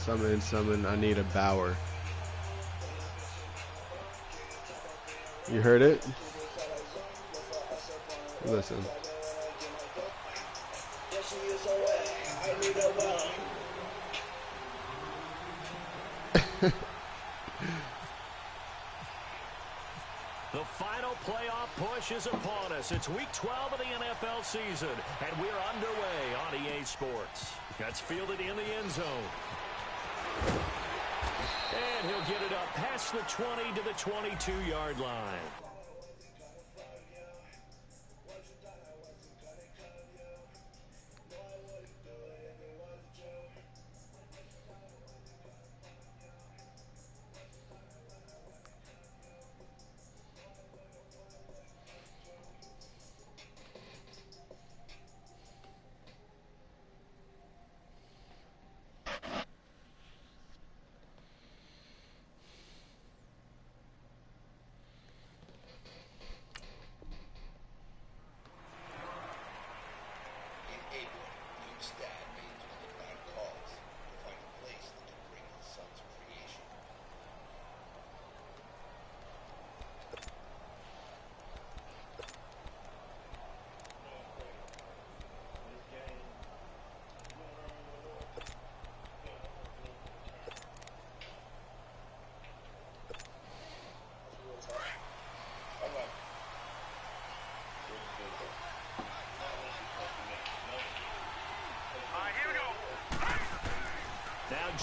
Summon. I need a Bauer. You heard it? Listen. The final playoff push is upon us. It's week 12 of the NFL season, and we're underway on EA Sports. That's fielded in the end zone. And he'll get it up past the 20 to the 22-yard line.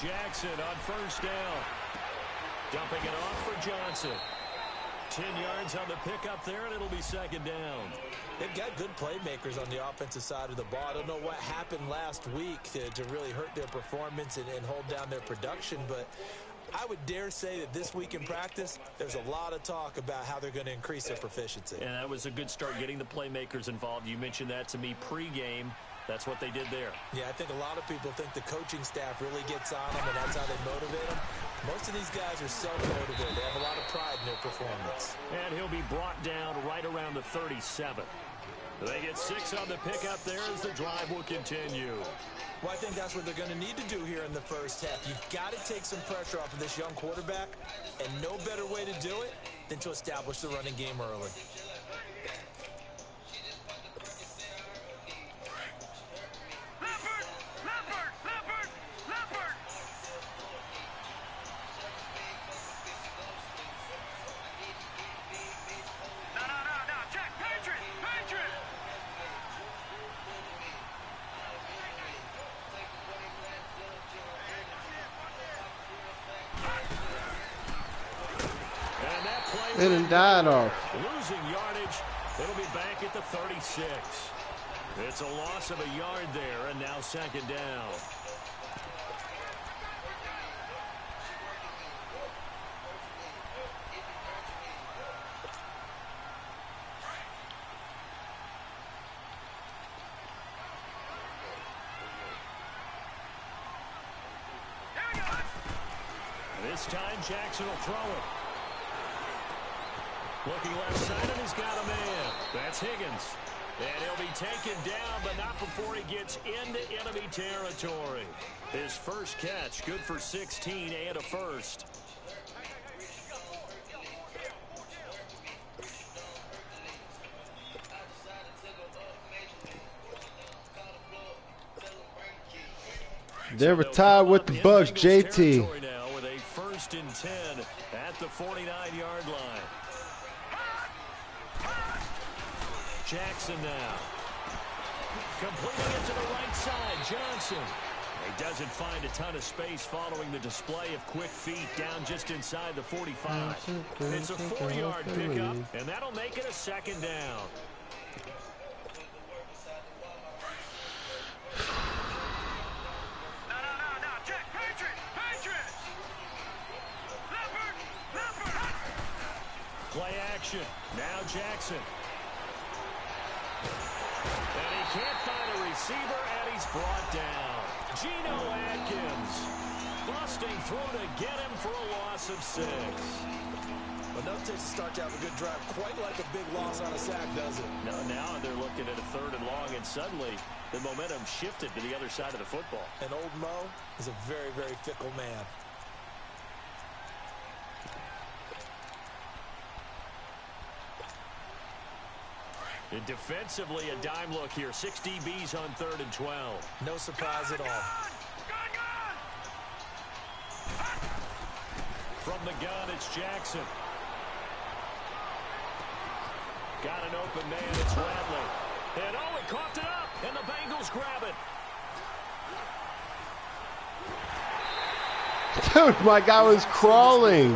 Jackson on first down. Dumping it off for Johnson. 10 yards on the pickup there, and it'll be second down. They've got good playmakers on the offensive side of the ball. I don't know what happened last week to really hurt their performance and hold down their production, but I would dare say that this week in practice, there's a lot of talk about how they're going to increase their proficiency. And that was a good start, getting the playmakers involved. You mentioned that to me pregame. That's what they did there. Yeah, I think a lot of people think the coaching staff really gets on them, and that's how they motivate them. Most of these guys are self-motivated. They have a lot of pride in their performance. And he'll be brought down right around the 37. They get 6 on the pickup there as the drive will continue. Well, I think that's what they're going to need to do here in the first half. You've got to take some pressure off of this young quarterback, and no better way to do it than to establish the running game early. And died off. Losing yardage. It'll be back at the 36. It's a loss of a yard there, and now second down. This time Jackson will throw it. Looking left side, and he's got a man. That's Higgins. And he'll be taken down, but not before he gets into enemy territory. His first catch, good for 16 and a first. They're retired with the Bucks, JT. Now with a 1st and 10 at the 49-yard line. Jackson now. Completing it to the right side, Johnson. He doesn't find a ton of space following the display of quick feet down just inside the 45. It's a 4-yard pickup, and that'll make it a second down. Play action. Now Jackson. And he can't find a receiver, and he's brought down. Geno Atkins busting through to get him for a loss of 6. Enough to start to have a good drive. Quite like a big loss on a sack, does it? No, now they're looking at a 3rd and long, and suddenly the momentum shifted to the other side of the football. And old Mo is a very, very fickle man. And defensively, a dime look here. 6 DBs on 3rd and 12. No surprise at all. From the gun, it's Jackson. Got an open man, it's Radley. And oh, he coughed it up, and the Bengals grab it. Dude, my guy was crawling.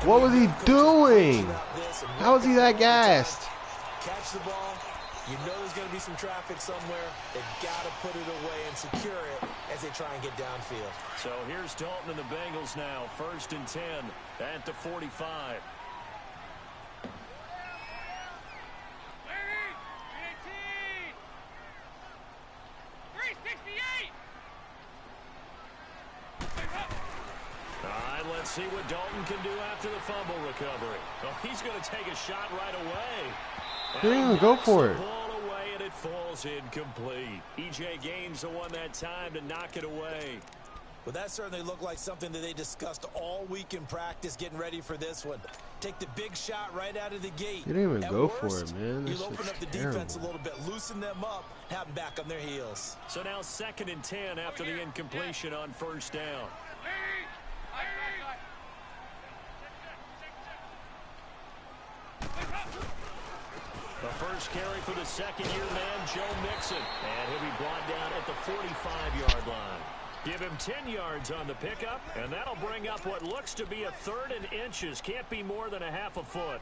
What was he doing? How was he that gassed? Catch the ball. You know there's going to be some traffic somewhere. They've got to put it away and secure it as they try and get downfield. So here's Dalton and the Bengals now. 1st and 10 at the 45. Let's see what Dalton can do after the fumble recovery. Oh, he's going to take a shot right away. He didn't even go for it. Ball away and it falls incomplete. E.J. Gaines the one that time to knock it away. Well, that certainly looked like something that they discussed all week in practice, getting ready for this one. Take the big shot right out of the gate. He didn't even go worst, for it, man. You'll open up the defense a little bit, loosen them up, have them back on their heels. So now 2nd and 10 after the incompletion on 1st down. The first carry for the 2nd-year man, Joe Mixon. And he'll be brought down at the 45-yard line. Give him 10 yards on the pickup, and that'll bring up what looks to be a 3rd and inches. Can't be more than a half a foot.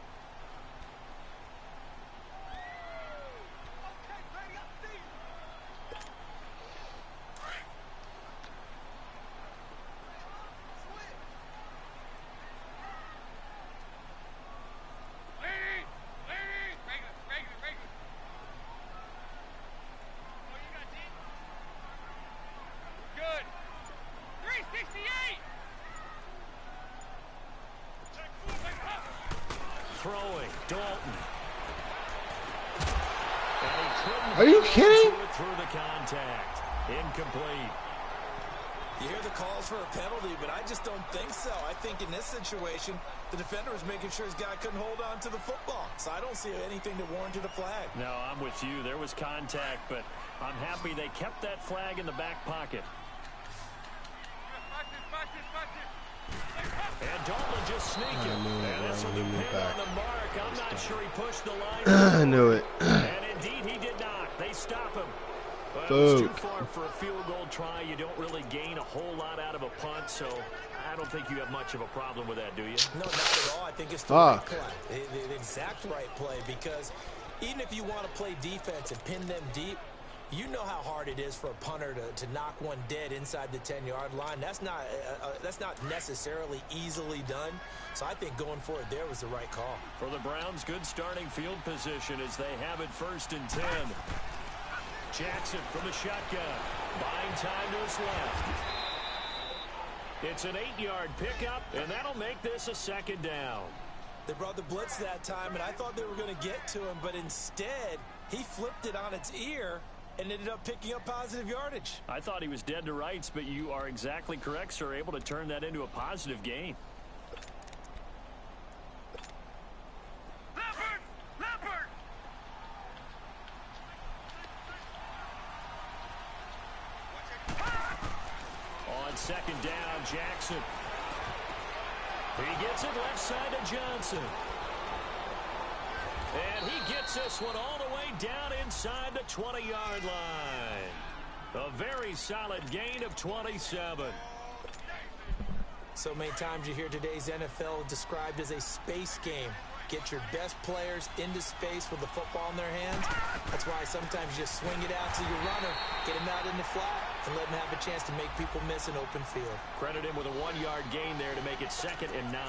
Throwing, Dalton. Are you kidding? Through the contact. Incomplete. You hear the calls for a penalty, but I just don't think so. I think in this situation, the defender was making sure his guy couldn't hold on to the football. So I don't see anything that warranted a flag. No, I'm with you. There was contact, but I'm happy they kept that flag in the back pocket. And Dalton just sneaking. And this will depend on the mark. I'm not sure he pushed the line. I knew it. And indeed he did not. They stop him. But it was too far for a field goal try. You don't really gain a whole lot out of a punt, so I don't think you have much of a problem with that, do you? No, not at all. I think it's the right play, the exact right play, because even if you want to play defense and pin them deep, you know how hard it is for a punter to knock one dead inside the 10-yard line. That's not necessarily easily done. So I think going for it there was the right call. For the Browns, good starting field position as they have it 1st and 10. Jackson from the shotgun, buying time to his left. It's an 8-yard pickup, and that'll make this a 2nd down. They brought the blitz that time, and I thought they were going to get to him, but instead he flipped it on its ear and ended up picking up positive yardage. I thought he was dead to rights, but you are exactly correct, sir. Able to turn that into a positive gain. On 2nd down, Jackson. He gets it left side to Johnson. And he gets this one all the way down inside the 20-yard line. A very solid gain of 27. So many times you hear today's NFL described as a space game. Get your best players into space with the football in their hands. That's why sometimes you just swing it out to your runner, get him out in the flat, and let him have a chance to make people miss an open field. Credit him with a 1-yard gain there to make it 2nd and 9.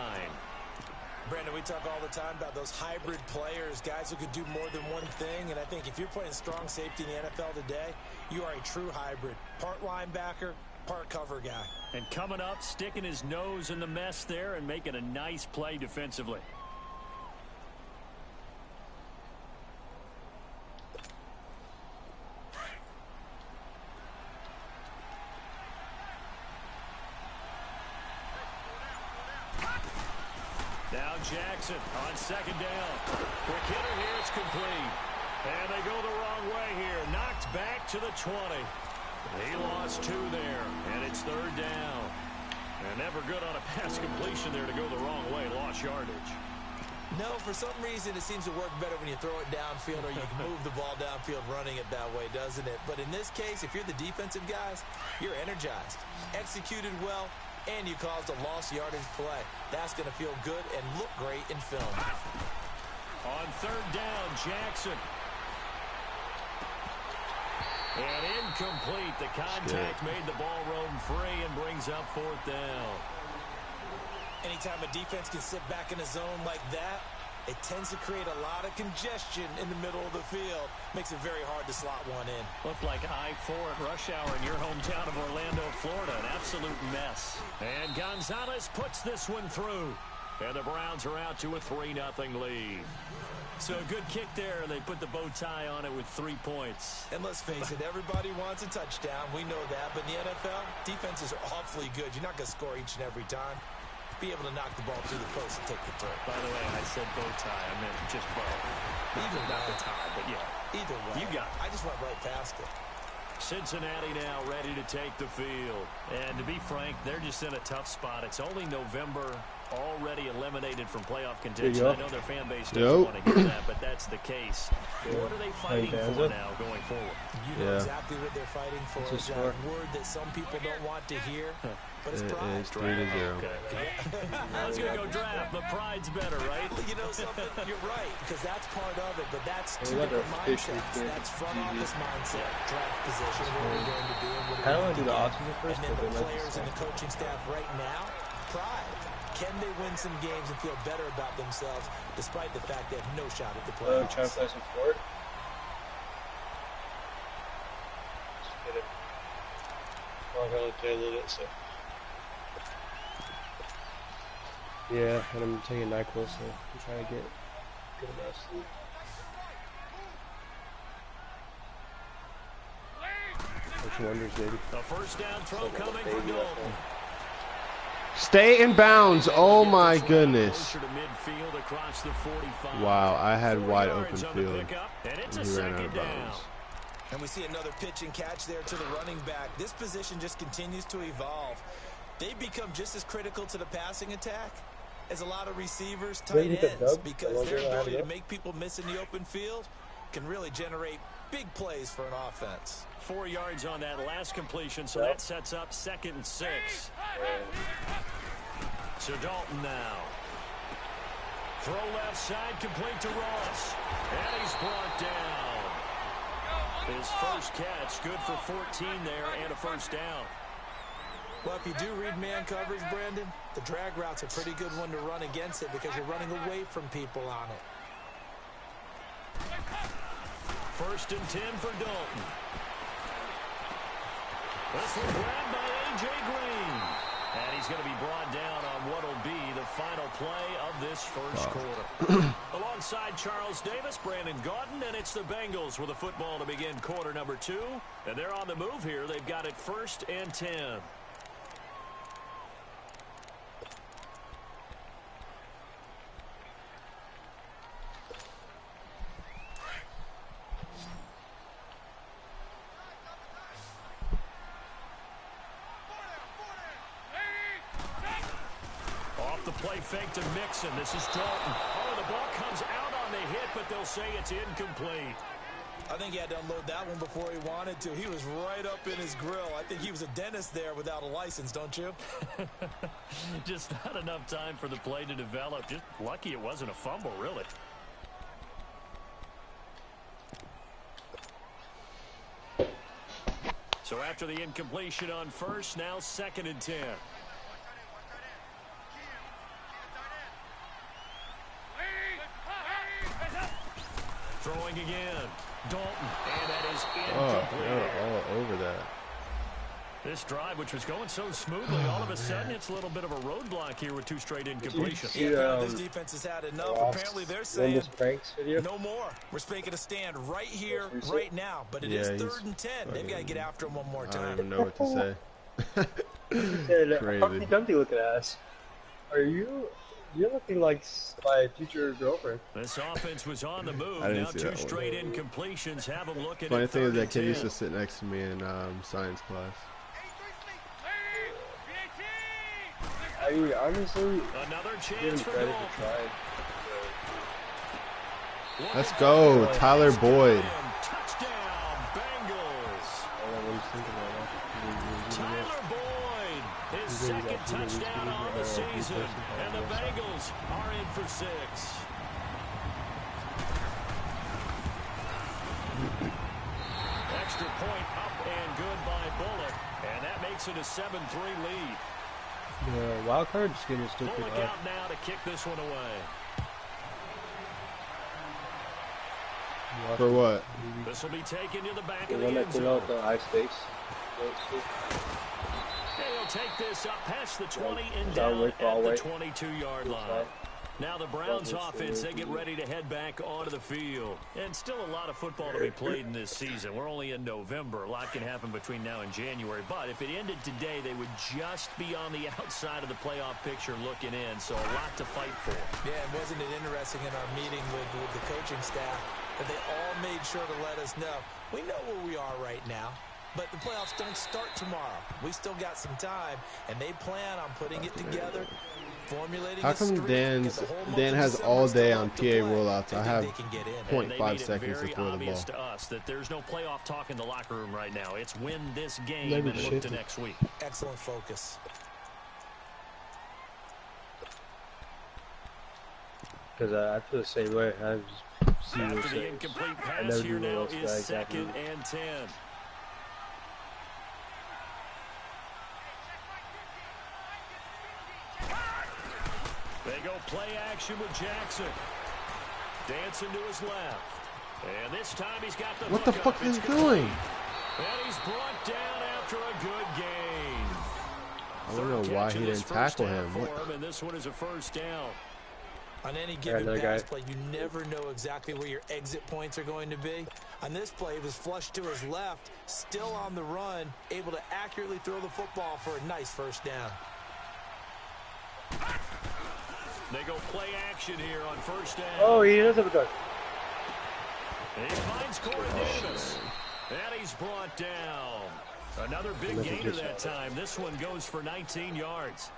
Brandon, we talk all the time about those hybrid players, guys who could do more than one thing, and I think if you're playing strong safety in the NFL today, you are a true hybrid. Part linebacker, part cover guy. And coming up, sticking his nose in the mess there and making a nice play defensively. Now Jackson on second down. Quick hitter here, it's complete. And they go the wrong way here. Knocked back to the 20. He lost 2 there, and it's third down. And never good on a pass completion there to go the wrong way. Lost yardage. No, for some reason it seems to work better when you throw it downfield or you can move the ball downfield running it that way, doesn't it? But in this case, if you're the defensive guys, you're energized, executed well, and you caused a lost yardage play. That's going to feel good and look great in film. On third down, Jackson. And incomplete. The contact made the ball roam free and brings up fourth down. Anytime a defense can sit back in a zone like that, it tends to create a lot of congestion in the middle of the field. Makes it very hard to slot one in. Looked like I-4 at rush hour in your hometown of Orlando, Florida. An absolute mess. And Gonzalez puts this one through. And the Browns are out to a 3-0 lead. So a good kick there. They put the bow tie on it with 3 points. And let's face it, everybody wants a touchdown. We know that. But in the NFL, defenses are awfully good. You're not going to score each and every time. Be able to knock the ball through the post and take the throw. By the way, I said bow tie. I meant just bow. Either not the tie, but yeah. Either way. You got it. I just went right past it. Cincinnati now ready to take the field. And to be frank, they're just in a tough spot. It's only November, already eliminated from playoff contention. I know their fan base doesn't want to hear that, but that's the case. What are they fighting for now going forward? You know exactly what they're fighting for. It's that word that some people don't want to hear, but it's pride. It's 3-0. Okay. I was going to go draft, but pride's better, right? Well, you know something? You're right, because that's part of it, but that's 2 different mindsets. That's front office mindset, draft position, what we're going to do, and what we're going to do. And then the players and the coaching staff right now, pride. Can they win some games and feel better about themselves despite the fact they have no shot at the playoffs? Trying to play some forward. Get it. Well, I only play a little bit, so. Yeah, and I'm taking NyQuil, so I'm trying to get good enough sleep. Which wonders, maybe. The first down throw coming from Dalton. Stay in bounds. Oh my goodness. Wow, I had wide open field. And he ran out of bounds. And we see another pitch and catch there to the running back. This position just continues to evolve. They become just as critical to the passing attack as a lot of receivers, tight ends, because their ability to make people miss in the open field can really generate big plays for an offense. 4 yards on that last completion, so that sets up 2nd and 6. So Dalton now. Throw left side, complete to Ross. And he's brought down. His first catch, good for 14 there and a first down. Well, if you do read man coverage, Brandon, the drag route's a pretty good one to run against it because you're running away from people on it. 1st and 10 for Dalton. This one grabbed by A.J. Green. And he's going to be brought down on what will be the final play of this first quarter. Alongside Charles Davis, Brandon Gaudin, and it's the Bengals with a football to begin quarter number 2. And they're on the move here. They've got it 1st and 10. Play fake to Mixon. This is Dalton. Oh, the ball comes out on the hit, but they'll say it's incomplete. I think he had to unload that one before he wanted to. He was right up in his grill. I think he was a dentist there without a license, don't you? Just not enough time for the play to develop. Just lucky it wasn't a fumble, really. So after the incompletion on first, now 2nd and 10. Throwing again. Dalton. And that is incomplete. Oh, all over that. This drive, which was going so smoothly, all of a sudden it's a little bit of a roadblock here with 2 straight incompletions. Yeah, this defense has had enough. Apparently they're saying no more. We're making a stand right here, right now. But it is 3rd and 10. They've got to get after him one more time. I don't even know what to say. Humpty Dumpty looking at us. Are you You're looking like my future girlfriend. This offense was on the move. I didn't Now see 2 that one. straight incompletions have them looking Funny at thing is 3rd that and kid 10. used to sit next to me in science class. I mean, honestly, Another give chance him for credit goal. for trying. Let's go, Tyler Boyd. Touchdown, Bengals. I don't know what he's thinking right now. Tyler Boyd, his second touchdown on the season, and the Bengals are in for 6. Extra point up and good by Bullock, and that makes it a 7-3 lead. The wild card is getting still pretty Bullock high. out now to kick this one away. For what? This will be taken to the back The of the one that end came zone. out the high stakes. He'll take this up past the 20 and Down down way, at far the away. 22-yard line. Now the Browns offense, they get ready to head back onto the field. And still a lot of football to be played in this season. We're only in November. A lot can happen between now and January. But if it ended today, they would just be on the outside of the playoff picture looking in. So a lot to fight for. Yeah, and wasn't it interesting in our meeting with the coaching staff that they all made sure to let us know, we know where we are right now, but the playoffs don't start tomorrow. We still got some time, and they plan on putting it together, formulating How a come streak, because the whole month Dan of has December all still day left on to PA play. rollouts? I think have they can get in. And they 0.5 made it seconds to very throw the obvious ball. to us that there's no playoff talk in the locker room right now. It's win this game Never and look shit to it. next week. Excellent focus. Because I feel the same way. I just see After what's the incomplete pass never here do now those is guys 2nd exactly. and 10. They go play action with Jackson. Dancing to his left. And this time he's got the What the hookup. fuck is he It's doing? And he's brought down after a good gain. I don't know Third why catch he of this didn't first tackle half him. for What? him, and this one is a first down. On any given another pass guy. play, you never know exactly where your exit points are going to be. On this play, it was flushed to his left, still on the run, able to accurately throw the football for a nice first down. They go play action here on first down. Oh, he does have a gun. And he finds Corey Davis. And he's brought down. Another big gainer that time. This one goes for 19 yards.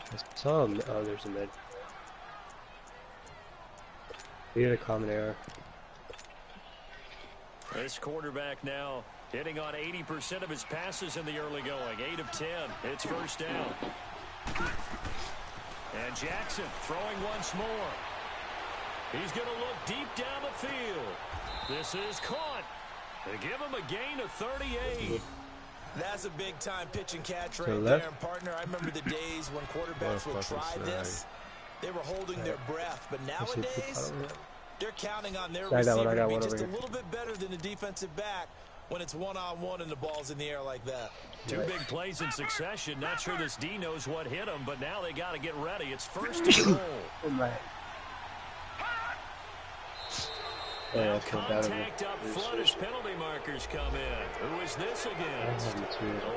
I saw him. Oh, there's a mid. He had a common error. This quarterback now hitting on 80% of his passes in the early going. 8 of 10. It's first down. And Jackson throwing once more. He's going to look deep down the field. This is caught. They give him a gain of 38. That's a big-time pitch and catch To right the there. left. And, partner, I remember the days when quarterbacks What a would fucking try this. They were holding their breath. But nowadays, they're counting on their I got receiver one, I got to be one just over a here. little bit better than the defensive back when it's one-on-one and the ball's in the air like that. 2 big plays in succession. Not sure this D knows what hit him, but now they got to get ready. It's first and goal. Oh, my. Now that's not bad of contact up front as penalty markers come in. Who is this against? A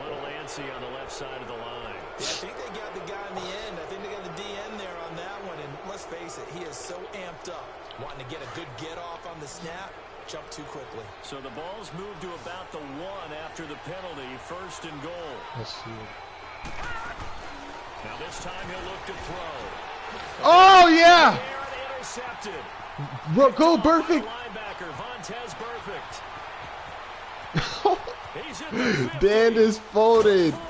little antsy on the left side of the line. Yeah, I think they got the guy in the end. I think they got the DN there on that one. And let's face it, he is so amped up, wanting to get a good get-off on the snap, jump too quickly. So the ball's moved to about the 1 after the penalty. First and goal. Let's see. Now this time he'll look to throw. Oh, yeah! Aaron intercepted. Go, perfect! Linebacker, Vontez perfect. He's in the 50, Dan is folded. 40.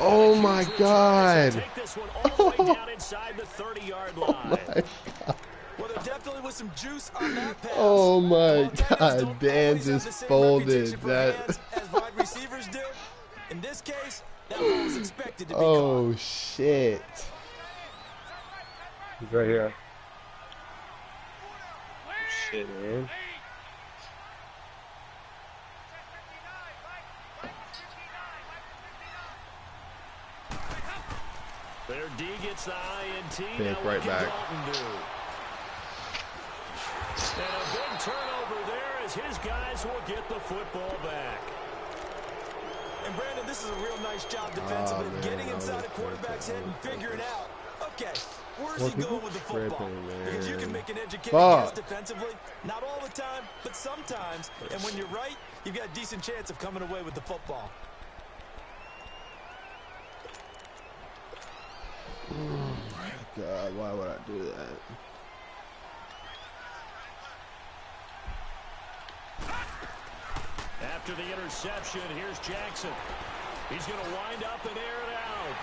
Oh, my God. Take this one all the way down inside the 30-yard line. Well, there definitely was some juice on that pass. Oh, my Ball tenders God. don't Dan always have just the same folded. reputation for That. hands as wide receivers do. In this case, that ball was expected to be caught. Oh, shit. He's right here. Shit, man. Their D gets the INT. Think Now right what can back. Dalton do? And a big turnover there as his guys will get the football back. And Brandon, this is a real nice job defensively, man, getting that inside was a quarterback's head and perfect. figuring out, Okay, where's he going with the football? Because you can make an educated guess defensively. Not all the time, but sometimes. And when you're right, you've got a decent chance of coming away with the football. Oh my God, why would I do that? After the interception, here's Jackson. He's going to wind up and air it out.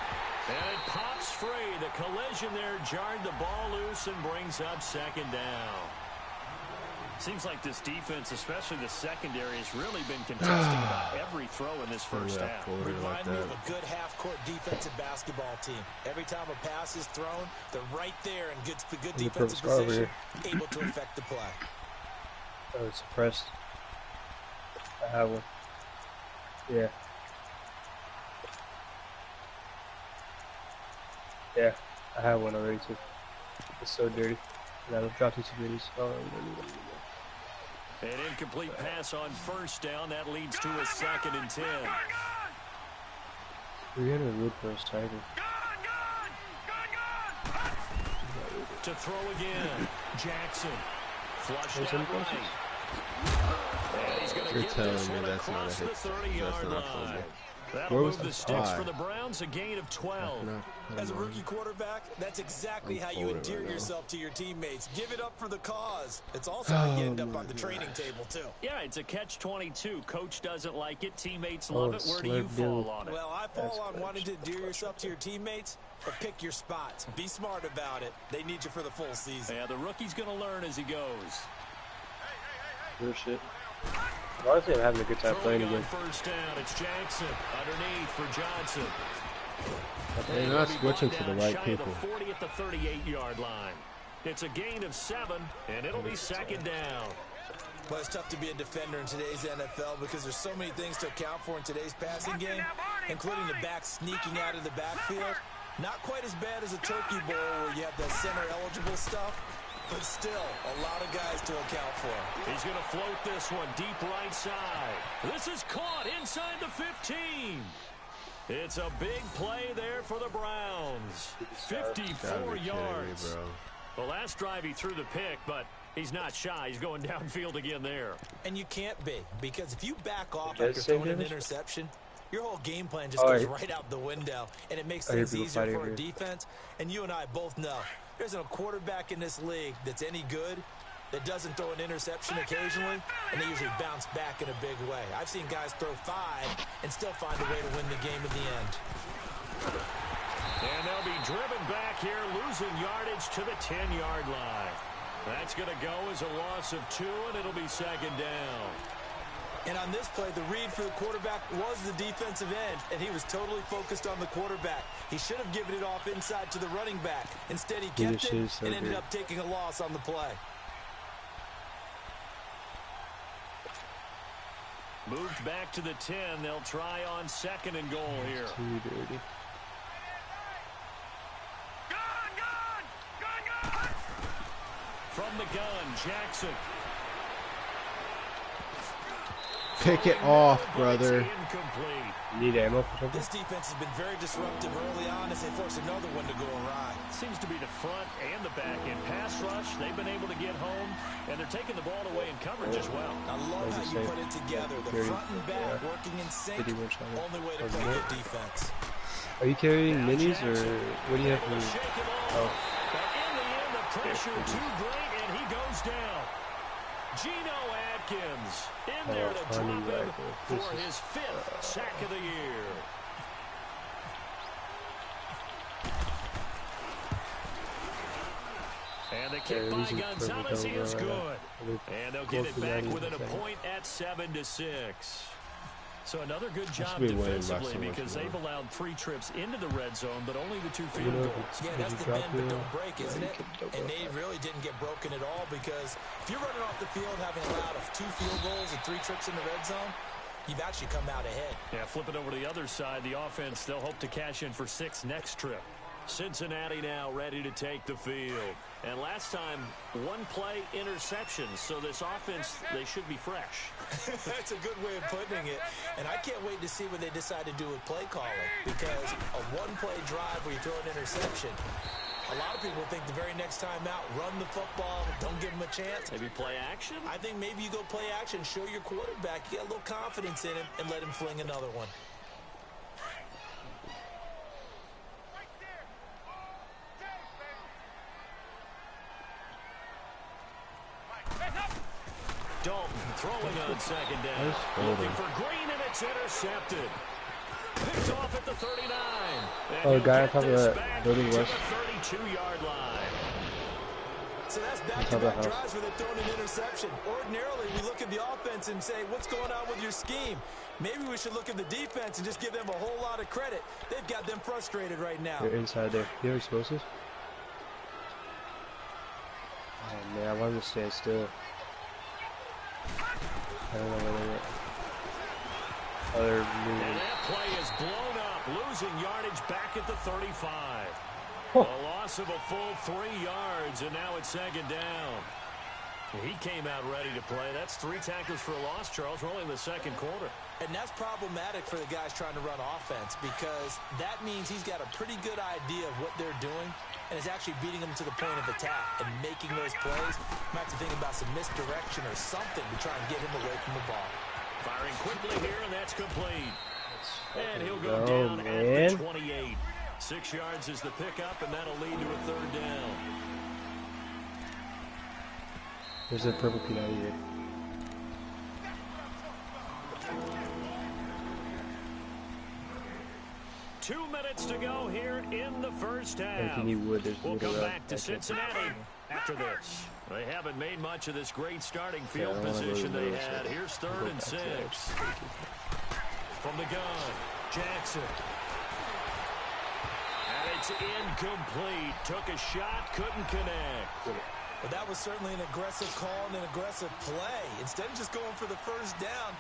And it pops free. The collision there jarred the ball loose and brings up second down. Seems like this defense, especially the secondary, has really been contesting about every throw in this first half. Remind me of a good half-court defensive basketball team. Every time a pass is thrown, they're right there in good defensive position, able to affect the play. Oh, it's suppressed. I have one. Yeah. Yeah, I have one already too. It's so dirty. And I dropped it to goodies. Oh, an incomplete pass on first down. That leads to a 2nd and 10. We had a root first tiger. To throw again. Jackson. Flushed out right. And he's going to get this one across the 30-yard line. That'll move the sticks for the Browns, a gain of 12. As a rookie quarterback, that's exactly how you endear yourself to your teammates. Give it up for the cause. It's also how you end up on the training table, too. Yeah, it's a catch-22. Coach doesn't like it. Teammates love it. Where do you fall on it? Well, I fall on wanting to endear yourself to your teammates, but pick your spots. Be smart about it. They need you for the full season. Yeah, the rookie's going to learn as he goes. Good shit. Honestly, I'm having a good time playing again. First down, it's Jackson underneath for Johnson. They're not switching to the right people. 40 at the 38-yard line. It's a gain of 7, and it'll be 2nd down. Well, it's tough to be a defender in today's NFL because there's so many things to account for in today's passing game, including the back sneaking out of the backfield. Not quite as bad as a turkey bowl where you have that center-eligible stuff. But still, a lot of guys to account for. He's going to float this one deep right side. This is caught inside the 15. It's a big play there for the Browns. 54 yards. The last drive he threw the pick, but he's not shy. He's going downfield again there. And you can't be, because if you back off after throwing an interception, your whole game plan just goes right out the window, and it makes things easier for our defense. And you and I both know there isn't a quarterback in this league that's any good that doesn't throw an interception occasionally, and they usually bounce back in a big way. I've seen guys throw 5 and still find a way to win the game in the end. And they'll be driven back here, losing yardage to the 10-yard line. That's going to go as a loss of 2, and it'll be 2nd down. And on this play, the read for the quarterback was the defensive end, and he was totally focused on the quarterback. He should have given it off inside to the running back. Instead, he kept it and ended up taking a loss on the play. Moved back to the 10. They'll try on 2nd and goal here. Too dirty. From the gun, Jackson. Pick it off, brother. Need ammo for something? This defense has been very disruptive early on as they force another one to go awry. Seems to be the front and the back end. Pass rush, they've been able to get home, and they're taking the ball away in coverage as well. I love how you put it together. The front and back working in sync. Only way to play good defense. Are you carrying minis, or what do you have for? Oh. But in the end, the pressure too great, and he goes down. Geno Atkins in there to drop him for his 5th sack of the year. And the kick by Gonzalez is good. And they'll get it back within a point at 7-6. So another good job defensively because they've allowed 3 trips into the red zone, but only the 2 field goals. Yeah, that's the bend but don't break, isn't it? And they really didn't get broken at all because if you're running off the field having allowed 2 field goals and 3 trips in the red zone, you've actually come out ahead. Yeah, flip it over to the other side. The offense, they'll hope to cash in for 6 next trip. Cincinnati now ready to take the field. And last time, 1 play interception. So this offense, they should be fresh. That's a good way of putting it. And I can't wait to see what they decide to do with play calling. Because a 1-play drive where you throw an interception, A lot of people think the very next time out, run the football, don't give him a chance. Maybe play action? I think maybe you go play action, show your quarterback, you get a little confidence in him, and let him fling another one. Dalton throwing on second down. Looking for Green, and it's intercepted. Picked off at the 39. Oh, the guy on top of that building was. 32-yard line. So that's back-to-back drives where they've thrown an interception. Ordinarily, we look at the offense and say, what's going on with your scheme? Maybe we should look at the defense and just give them a whole lot of credit. They've got them frustrated right now. They're inside there. You have explosives? Oh, man, I want him to stand still. I don't know where they're at. Oh, they're moving. And that play is blown up, losing yardage back at the 35. Oh. A loss of a full 3 yards, and now it's second down. He came out ready to play. That's 3 tackles for a loss, Charles. We're only in the second quarter. And that's problematic for the guys trying to run offense because that means he's got a pretty good idea of what they're doing and is actually beating them to the point of attack and making those plays. Might have to think about some misdirection or something to try and get him away from the ball. Firing quickly here, and that's complete. And he'll go down at the 28. 6 yards is the pickup, and that'll lead to a third down. There's a purple peanut here. Two minutes to go here in the first half. Anything he would, We'll come back to Cincinnati after this. They haven't made much of this great starting field position they had. Here's 3rd and 6. From the gun, Jackson. And it's incomplete. Took a shot, couldn't connect. But that was certainly an aggressive call and an aggressive play. Instead of just going for the first down,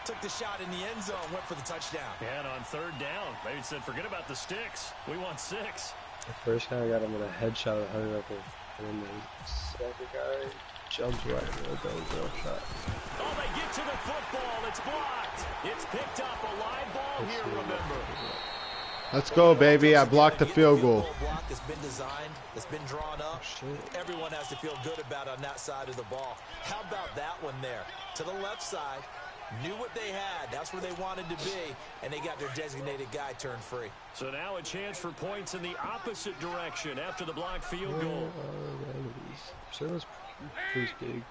took the shot in the end zone, went for the touchdown. And on 3rd down, they said, forget about the sticks. We want 6. The first guy got him with a headshot of 100 up there. And then the second guy jumps right in the goal shot. Oh, they get to the football. It's blocked. It's picked up. A live ball here, remember. Let's go, baby. I blocked the field goal. Block that's been designed, that's been drawn up. Everyone has to feel good about on that side of the ball. How about that one there? To the left side. Knew what they had. That's where they wanted to be. And they got their designated guy turned free. So now a chance for points in the opposite direction after the blocked field goal. So that's pretty big.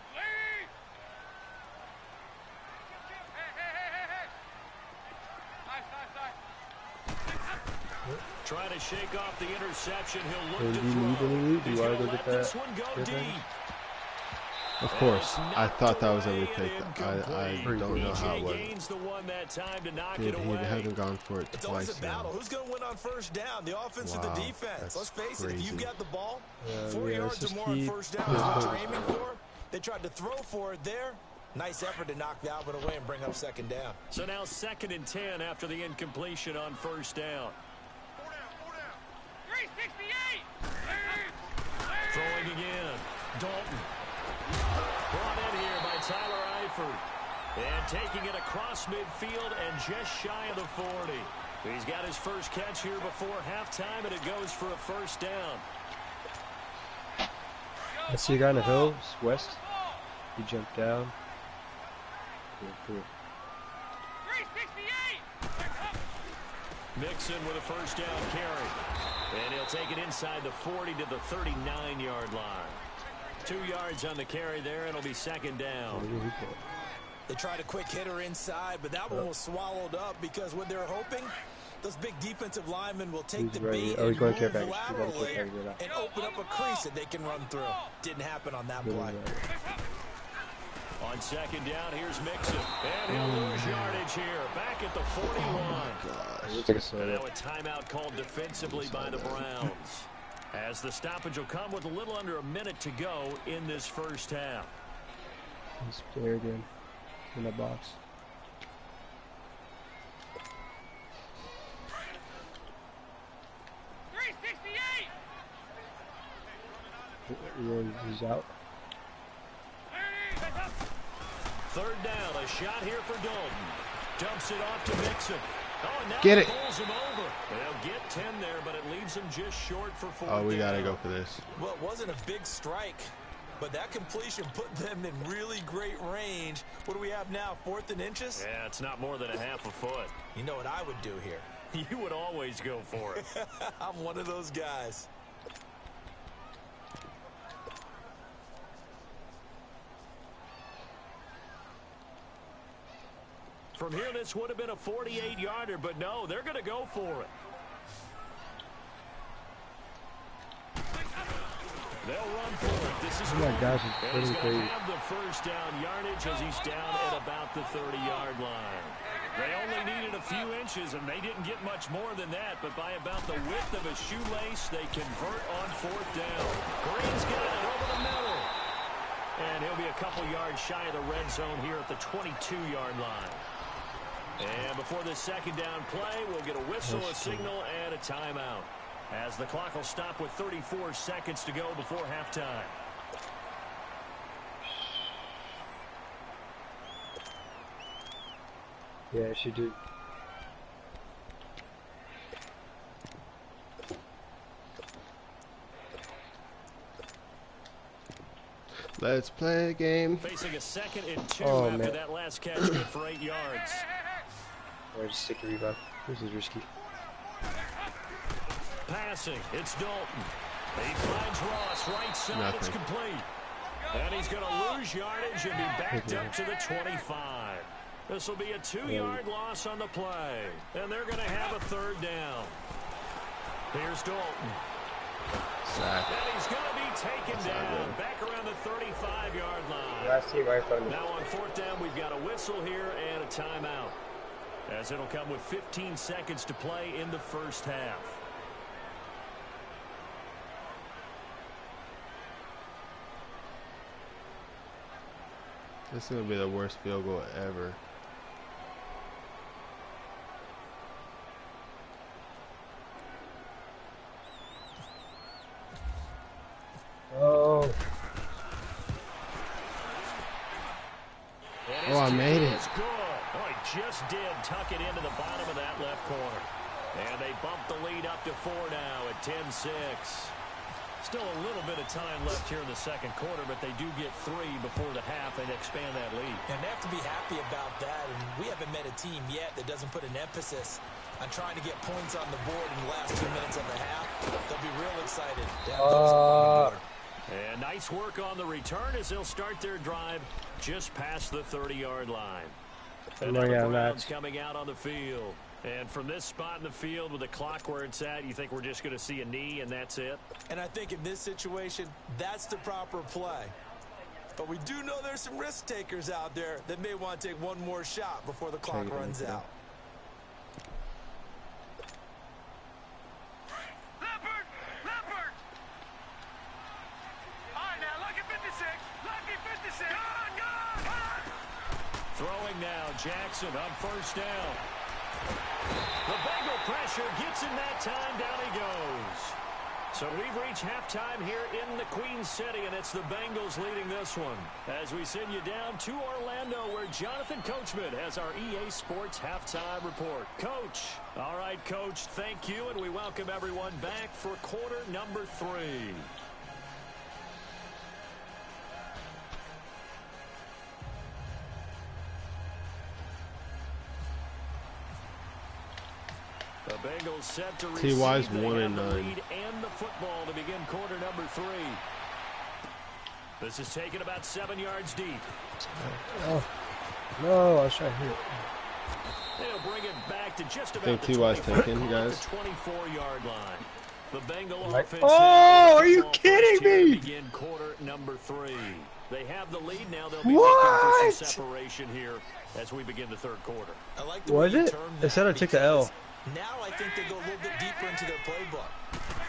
Trying to shake off the interception. He'll look Do to you need throw. any loot? Do He's you want going to to go let get this that? one go deep. Of course. I thought that was a retake. I don't know how it went. Gains the one that time to knock He it away. hasn't gone for it It's always twice a battle. now. Who's going to win on first down? The offense or the defense? Let's face it, if you've got the ball, 4 yards or more on first down is what you're aiming for. They tried to throw for it there. Nice effort to knock Alvin away and bring up second down. So now 2nd and 10 after the incompletion on first down. 368! Throwing again. Dalton. Brought in here by Tyler Eifert. And taking it across midfield and just shy of the 40. He's got his first catch here before halftime, and it goes for a first down. I see a guy on the hill. It's West. He jumped down. Cool. 368! Mixon with a first down carry. And he'll take it inside the 40 to the 39-yard line. 2 yards on the carry there, and it'll be second down. They tried a quick hitter inside, but that one was swallowed up because what they're hoping, those big defensive linemen will take the bait and move laterally and open up a crease that they can run through. Didn't happen on that play. On second down, here's Mixon. And he'll lose yardage here. Back at the 41. And now a timeout called defensively by the Browns. As the stoppage will come with a little under a minute to go in this first half. He's there again in the box. He's out. Third down, a shot here for Dalton. Dumps it off to Mixon. Oh, now Get it. pulls him over. They'll get 10 there, but it leaves him just short for 4. Oh, we gotta go for this. Well, it wasn't a big strike, but that completion put them in really great range. What do we have now, 4th and inches? Yeah, it's not more than a half a foot. You know what I would do here? You would always go for it. I'm one of those guys. From here, this would have been a 48-yarder, but no, they're going to go for it. They'll run for it. This is Oh my gosh, it's and pretty he's going crazy. to have the first down yardage as he's down at about the 30-yard line. They only needed a few inches, and they didn't get much more than that, but by about the width of a shoelace, they convert on 4th down. Green's got it over the middle. And he'll be a couple yards shy of the red zone here at the 22-yard line. And before this second down play, we'll get a whistle, a signal, and a timeout, as the clock will stop with 34 seconds to go before halftime. Yeah, she did. Let's play a game. Facing a 2nd and 2 Oh, after man. that last catch, good for 8 yards. Or just stick a rebound. This is risky. Passing, it's Dalton. He finds Ross, right side, it's Nothing. complete. And he's going to lose yardage and be backed up to the 25. This will be a 2-yard loss on the play. And they're going to have a 3rd down. Here's Dalton. Sack. And he's going to be taken down back around the 35-yard line. Last team right from me. Now on 4th down, we've got a whistle here and a timeout, as it'll come with 15 seconds to play in the first half. This is gonna be the worst field goal ever. Oh. Oh, I made it. Good. Oh, he just did tuck it into the bottom of that left corner. And they bump the lead up to 4 now at 10-6. Still a little bit of time left here in the second quarter, but they do get 3 before the half and expand that lead. And they have to be happy about that. And we haven't met a team yet that doesn't put an emphasis on trying to get points on the board in the last 2 minutes of the half. They'll be real excited to have those on the board. And nice work on the return as they'll start their drive just past the 30-yard line. And now the Browns coming out on the field. And from this spot in the field with the clock where it's at, you think we're just going to see a knee and that's it? And I think in this situation, that's the proper play. But we do know there's some risk takers out there that may want to take one more shot before the clock runs out. Leopard! Leopard! All right, now, lucky 56. Lucky 56. Gone! Throwing now, Jackson on first down. The Bengal pressure gets him that time. Down he goes. So we've reached halftime here in the Queen City, and it's the Bengals leading this one. As we send you down to Orlando, where Jonathan Coachman has our EA Sports halftime report. Coach. All right, Coach, thank you, and we welcome everyone back for quarter number 3. The Bengals set to receive. T.Y.'s They 1 have and the 9. lead and the football to begin quarter number 3. This is taken about 7 yards deep. Oh. No, I was trying to hit it. They'll bring it back to just about Think the T.Y.'s 25, taken, call it guys? the 24-yard line. The Bengal Like- offense. Oh, are you football kidding first here to me? Begin quarter number 3. They have the lead now. They'll be looking for some separation here as we begin the third quarter. I like the Was way you it? termed They said I that took the L. because now I think they go a little bit deeper into their playbook.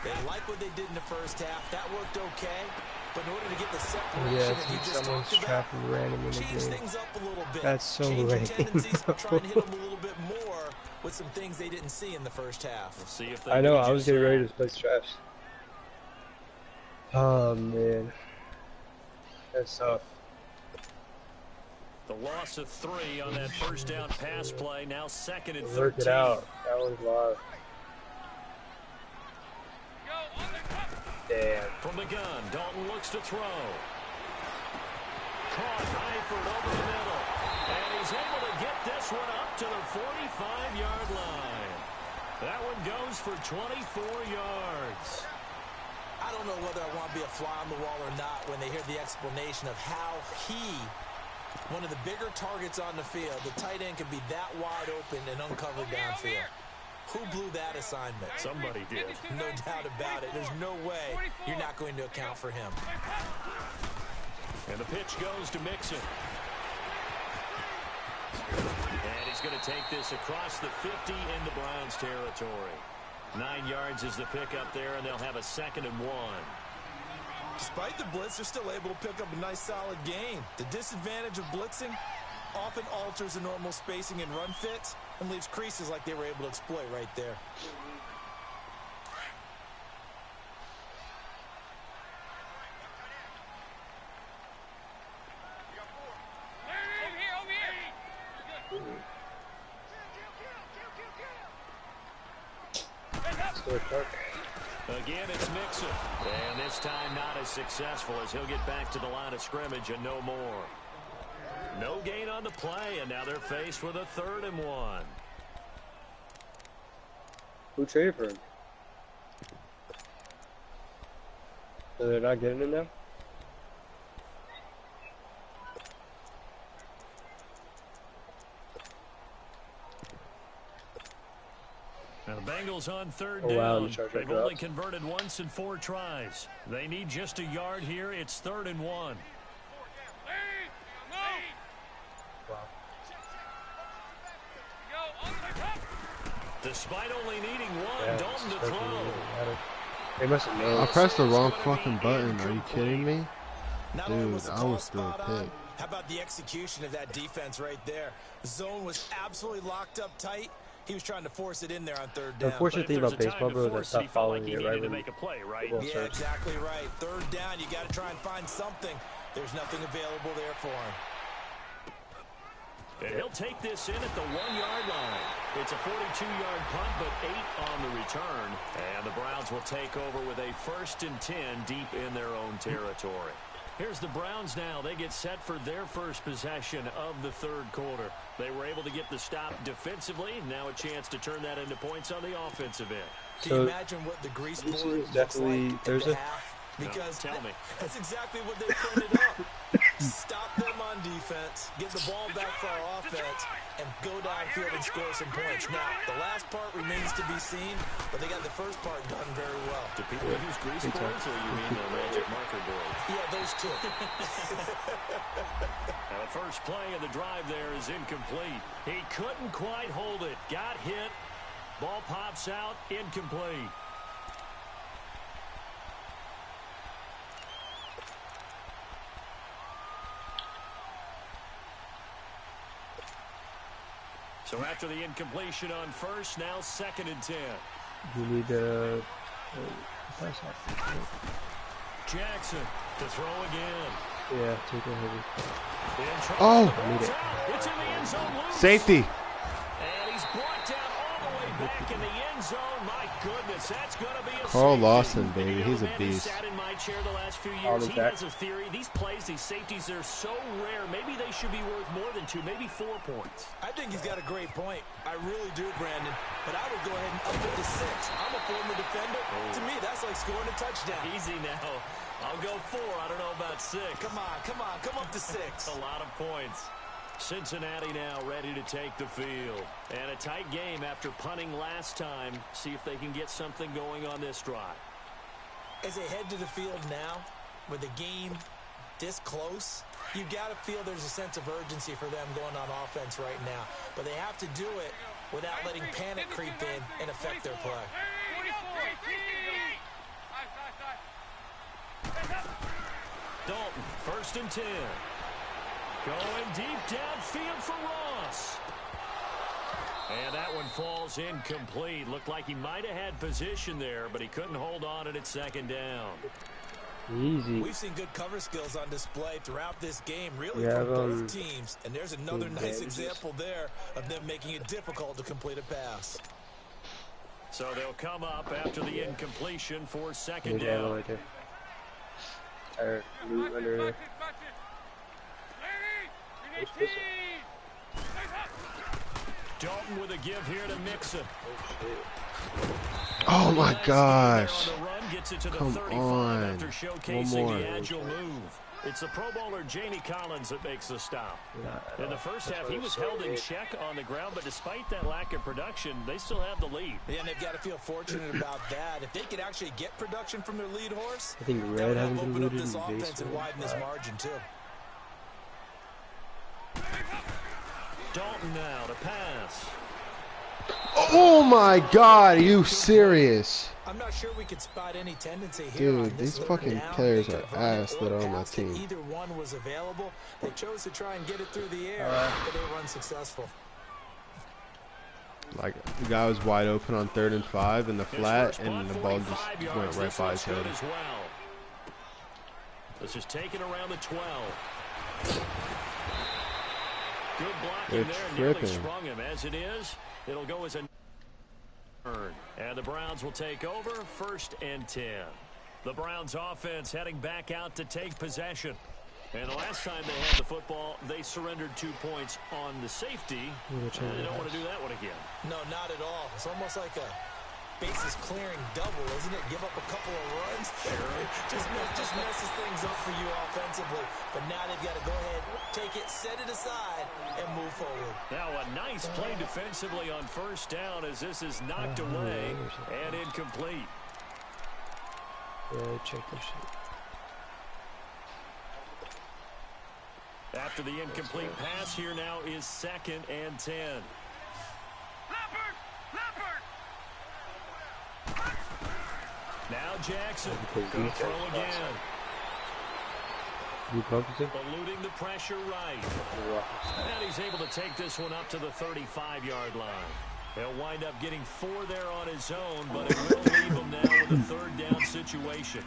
They like what they did in the first half. That worked okay. But in order to get the separation Yeah, that you just someone's talked about, trapping random in the change game. things up a little bit. That's so Change your lame. tendencies, try and hit them a little bit more with some things they didn't see in the first half. We'll see if they I know, do I was just getting that. ready to play traps. Oh man. That's tough. The loss of 3 on that first down pass play. Now 2nd and 13. Work it out. That was live. Damn. From the gun, Dalton looks to throw. Caught Eifert over the middle. And he's able to get this one up to the 45-yard line. That one goes for 24 yards. I don't know whether I want to be a fly on the wall or not when they hear the explanation of how one of the bigger targets on the field, the tight end, can be that wide open and uncovered downfield. Who blew that assignment? Somebody did. No doubt about it. There's no way you're not going to account for him. And the pitch goes to Mixon. And he's going to take this across the 50 into Browns territory. 9 yards is the pickup there, and they'll have a 2nd and 1. Despite the blitz, they're still able to pick up a nice, solid gain. The disadvantage of blitzing often alters the normal spacing and run fits and leaves creases like they were able to exploit right there. Again, it's Mixon. And this time not as successful as he'll get back to the line of scrimmage and no more. No gain on the play, and now they're faced with a 3rd and 1. Who traded for him? So they're not getting him now? Now the Bengals on 3rd Oh, wow, down. the They've only converted once in 4 tries. They need just a yard here. It's 3rd and 1. Despite only needing one, Dalton to throw. They must have known. I pressed the wrong fucking button. Are you kidding me? Dude, I was through a pick. How about the execution of that defense right there? Zone was absolutely locked up tight. He was trying to force it in there on 3rd down. The unfortunate thing about baseball, bro, is that stop following you right when make a play, right? Yeah, exactly right. 3rd down, you got to try and find something. There's nothing available there for him. And he'll take this in at the 1-yard line. It's a 42-yard punt, but 8 on the return. And the Browns will take over with a 1st and 10 deep in their own territory. Here's the Browns now. They get set for their first possession of the 3rd quarter. They were able to get the stop defensively. Now a chance to turn that into points on the offensive end. Can you imagine what the grease board looks definitely like Thursday? at the half? Because no, tell me. That's exactly what they printed up. Stop them on defense, get the ball back for our offense, and go downfield and score some points. Now, the last part remains to be seen, but they got the first part done very well. Do people use grease boards, or you mean the magic marker board? Yeah, those two. Now, the first play of the drive there is incomplete. He couldn't quite hold it. Got hit. Ball pops out, incomplete. So after the incompletion on 1st, now 2nd and 10. You need to pass Jackson to throw again. Yeah, take a heavy. Oh! I need it. It's in the end zone. Loose. Safety. And he's brought down all the way back in the end zone. My goodness, that's going to be a Carl safety. Lawson, baby. He's a beast. Sat in my chair the last few years. He has a theory. These plays, these safeties, they're so rare. Maybe they should be worth more than 2, maybe 4 points. I think he's got a great point. I really do, Brandon. But I would go ahead and up it to 6. I'm a former defender. To me, that's like scoring a touchdown. Easy now. I'll go 4. I don't know about 6. Come on. Come up to 6. A lot of points. Cincinnati now ready to take the field. And a tight game after punting last time. See if they can get something going on this drive. As they head to the field now, with the game this close, you got to feel there's a sense of urgency for them going on offense right now. But they have to do it without letting panic creep in and affect their play. Dalton, 1st and 10. Going deep downfield for Ross. And that one falls incomplete. Looked like he might have had position there, but he couldn't hold on at 2nd down. Easy. We've seen good cover skills on display throughout this game, really, We from have, both teams. And there's another nice advantages. example there of them making it difficult to complete a pass. So they'll come up after the incompletion for second There's ammo down. right there. Or loot under there. What's this one? Dalton with a give here to Mixon. Oh my gosh. Come on. After One showcasing more. the agile move. It's the Pro Bowler Jamie Collins that makes the stop. In the first half, he was held in check on the ground, but despite that lack of production, they still have the lead. Yeah, and they've got to feel fortunate about that. If they could actually get production from their lead horse, I think that red would hasn't help been open up looted this in offense base. and widen this margin, too. Dalton now to pass. Oh my God, are you serious? I'm not sure we could spot any tendency here. Dude, these fucking players are ass that are on my team. Either one was available. They chose to try and get it through the air, but they were unsuccessful. Like, the guy was wide open on 3rd and 5 in the flat, and the ball just went right by his head. This is taken around the 12. Good blocking They're there, nearly tripping. sprung him. As it is, it'll go as a turn. And the Browns will take over, 1st and 10. The Browns offense heading back out to take possession. And the last time they had the football, they surrendered 2 points on the safety. And they don't want to do that one again. No, not at all. It's almost like a bases clearing double, isn't it? Give up a couple of runs. just messes things up for you offensively. But now they've got to go ahead, take it, set it aside, and move forward. Now a nice play defensively on 1st down as this is knocked away and incomplete. Yeah, check this shit. After the incomplete pass, here now is 2nd and 10. Now Jackson, good throw again. Eluding the pressure right. And he's able to take this one up to the 35-yard line. He'll wind up getting 4 there on his own, but it will leave him now with a 3rd down situation.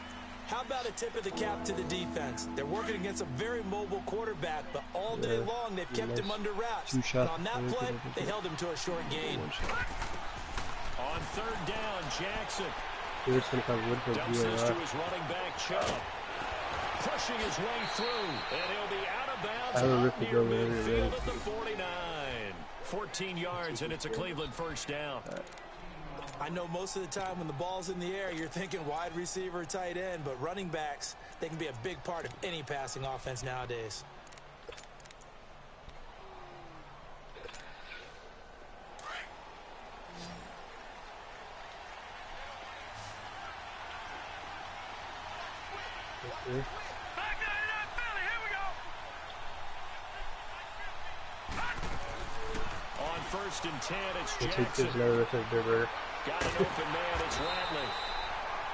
How about a tip of the cap to the defense? They're working against a very mobile quarterback, but all day long they've kept him under wraps. And on that play, they held him to a short gain. On 3rd down, Jackson. Here's some kind of wood for dumps this to his running back, Chubb. Pushing his way through, and he'll be out of bounds up near midfield at the 49. 14 yards, and it's a Cleveland 1st down. I know most of the time when the ball's in the air, you're thinking wide receiver, tight end, but running backs, they can be a big part of any passing offense nowadays. On 1st and 10, it's Take Jackson. this another rest of the burger. Got an open man, it's Ratley.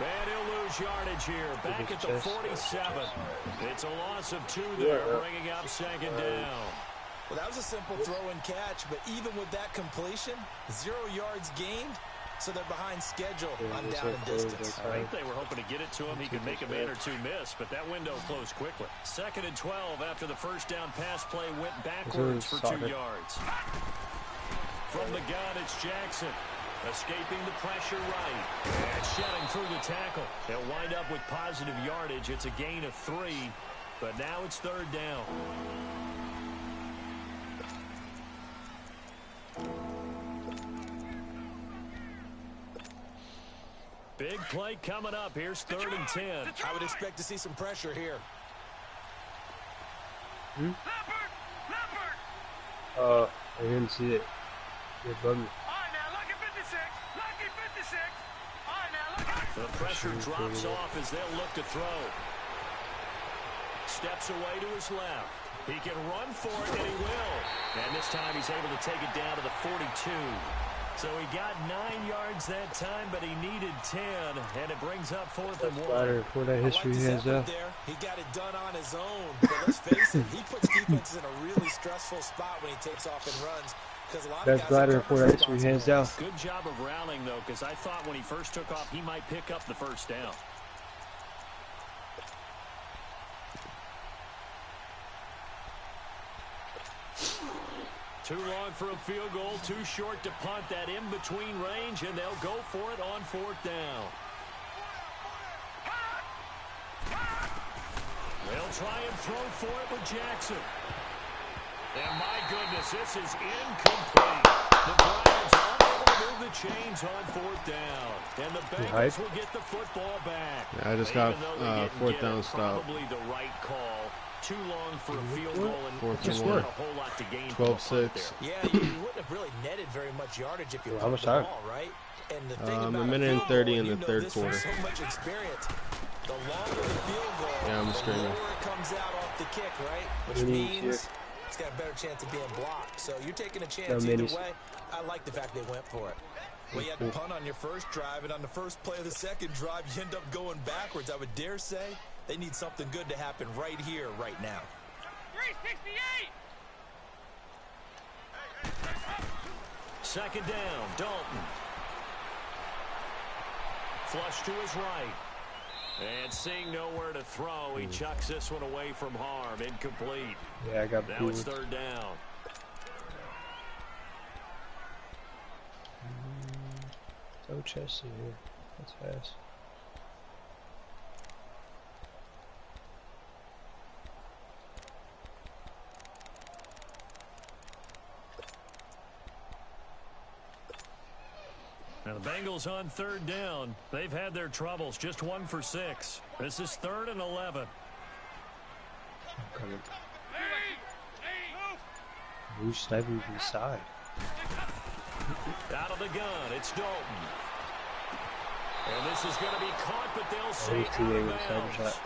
And he'll lose yardage here, back at the 47. It's a loss of 2 there, bringing up 2nd down. Well, that was a simple throw and catch, but even with that completion, 0 yards gained, so they're behind schedule on down and distance. I think they were hoping to get it to him. He could make a man or 2 miss, but that window closed quickly. 2nd and 12 after the 1st down pass play went backwards for 2 yards. From the gun, it's Jackson. Escaping the pressure right. And shedding through the tackle. They'll wind up with positive yardage. It's a gain of 3, but now it's 3rd down. Big play coming up. Here's 3rd and 10. I would expect to see some pressure here. I didn't see it. It bugged me. The pressure drops off as they'll look to throw. Steps away to his left. He can run for it, and he will. And this time he's able to take it down to the 42. So he got 9 yards that time, but he needed 10, and it brings up 4th and 1. For that history he has there. He got it done on his own. But let's face it, he puts defenses in a really stressful spot when he takes off and runs. That's glider for that history hands down. Good job of rallying, though, because I thought when he first took off, he might pick up the 1st down. Too long for a field goal, too short to punt that in between range, and they'll go for it on 4th down. They'll try and throw for it with Jackson. And my goodness, this is incomplete. The Browns unable to move the chains on 4th down. And the Bengals will get the football back. Yeah, I just got 4th down stop. Probably the right call. Too long for a field goal and just not a whole lot to gain. 12-6. Yeah, you wouldn't have really netted very much yardage if you how much time? ball, right? And the thing about a minute and 30 in the third quarter. So much experience. The longer the field goal, yeah, I'm screaming. the lower it comes out off the kick, right? Which means it's got a better chance of being blocked. So you're taking a chance either way. I like the fact they went for it. Well, you had to punt on your first drive, and on the first play of the second drive, you end up going backwards. I would dare say they need something good to happen right here, right now. 368! Second down, Dalton. Flush to his right. And seeing nowhere to throw, he chucks this one away from harm. Incomplete. Yeah, I got now it's 3rd down. So chesty here. That's fast. Now the Bengals on 3rd down. They've had their troubles. Just 1 for 6. This is 3rd and 11. Who's sniping from the side? Out of the gun, it's Dalton. And this is going to be caught, but they'll say out of bounds.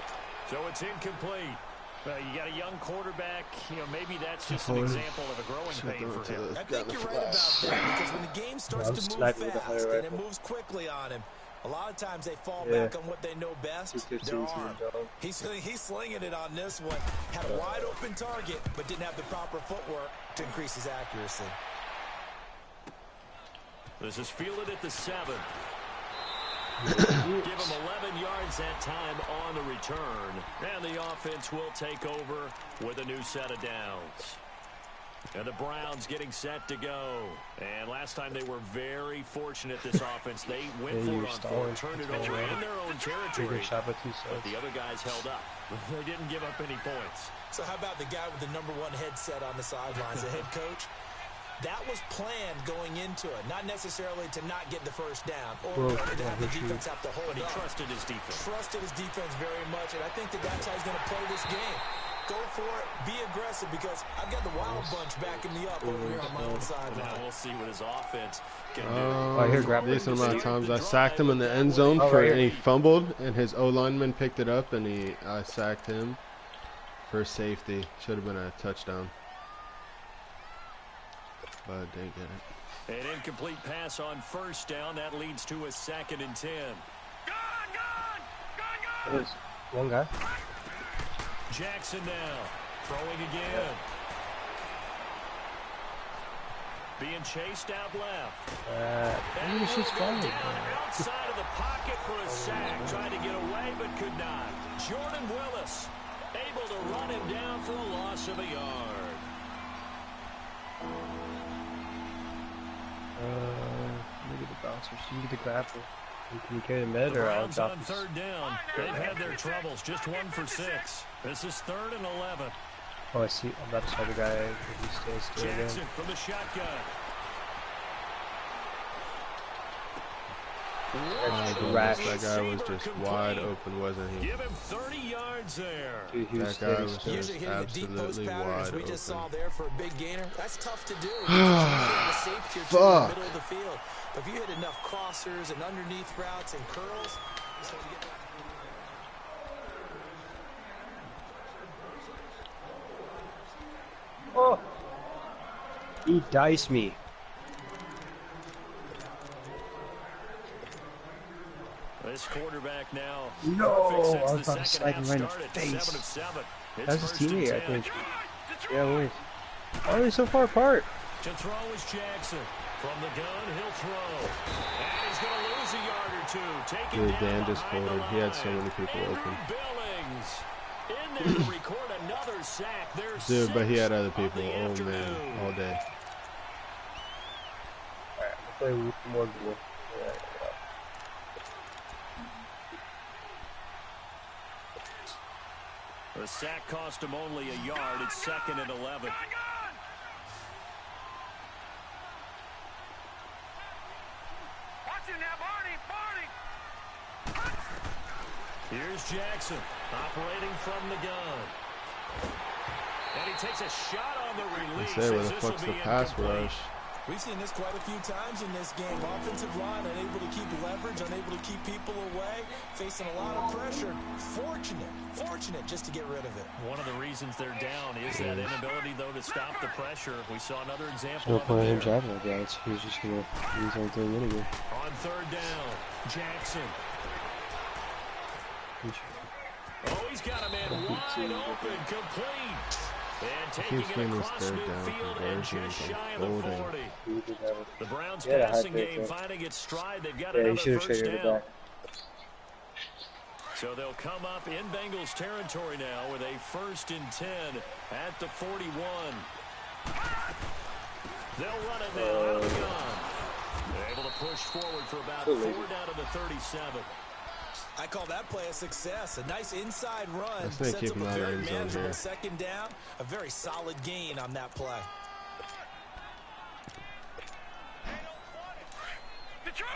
So it's incomplete. You got a young quarterback. You know, maybe that's just an example of a growing pain for him. I think you're right about that, because when the game starts to move fast and it moves quickly on him, a lot of times they fall back on what they know best, their arm. He's slinging it on this one. Had a wide open target, but didn't have the proper footwork to increase his accuracy. This is fielded at the 7. Give him 11 yards that time on the return. And the offense will take over with a new set of downs. And the Browns getting set to go. And last time they were very fortunate, this offense. They went for it on 4, turned it over in their own territory. But the other guys held up. They didn't give up any points. So how about the guy with the #1 headset on the sidelines, the head coach? That was planned going into it, not necessarily to not get the first down or to have the defense have to hold it. But he trusted his defense. Trusted his defense very much, and I think that's how he's going to play this game. Go for it, be aggressive, because I've got the wild bunch backing me up over here on my own sideline. Now we'll see what his offense can do. Oh, here, grab a decent amount of times. I sacked him in the end zone and he fumbled, and his O-lineman picked it up, and I sacked him for safety. Should have been a touchdown. But didn't get it. An incomplete pass on 1st down. That leads to a 2nd and 10. There's one guy. Jackson now. Throwing again. Being chased out left. Maybe she's fine. Outside of the pocket for a sack. Tried to get away but could not. Jordan Willis able to run him down for a loss of a yard. Look at the bouncers. You get the grapple. Can you carry the med or I'll drop this? On 3rd down. They've had their troubles. Just 1 for 6. This is 3rd and 11. Oh, I see. I'm about to try the guy. He stays still again. Jackson from the shotgun. That guy was just wide open, wasn't he? Give him 30 yards there. Dude, he was that guy was Usually hitting the deep post pattern, as we just saw there for a big gainer, that's tough to do. Safety in the middle of the field. But if you hit enough crossers and underneath routes and curls, oh! He diced me. This quarterback now. No, I was about to slide him right in the face. That's his teammate, I think. Yeah, wait. Why are they so far apart? To throw is Jackson. From the gun, he'll throw. And he's going to lose a yard or two. Take Dude, Dan just folded. He had so many people open. Billings in there to record another sack. Dude, but he had other people. Oh, man. All day. play more duel. Yeah. The sack cost him only a yard. It's 2nd and 11. Here's Jackson operating from the gun. And he takes a shot on the release. Where the fuck's the pass rush? We've seen this quite a few times in this game. Offensive line unable to keep leverage, unable to keep people away, facing a lot of pressure. Fortunate just to get rid of it. One of the reasons they're down is that inability, though, to stop the pressure. We saw another example. No point in him driving like that. He's just going to use his own thing anyway. On 3rd down, Jackson. Oh, he's got a man wide open, complete. And taking it across midfield and just shy of the 40. The Browns passing game finding its stride. They've got another first down. So they'll come up in Bengals territory now with a 1st and 10 at the 41. They'll run it now out of the gun. They're able to push forward for about 4 down to the 37. I call that play a success. A nice inside run. Sets up a very manageable 2nd down. A very solid gain on that play. Detroit!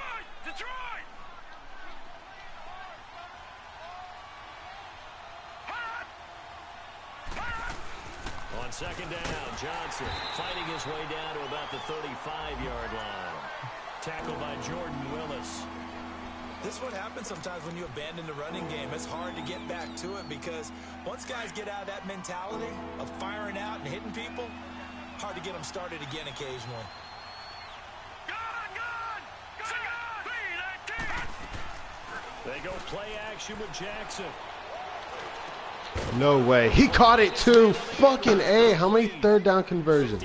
On 2nd down, Johnson fighting his way down to about the 35-yard line. Tackled by Jordan Willis. This is what happens sometimes when you abandon the running game. It's hard to get back to it because once guys get out of that mentality of firing out and hitting people, hard to get them started again occasionally. They go play action with Jackson. No way. He caught it too. Fucking A. How many 3rd down conversions?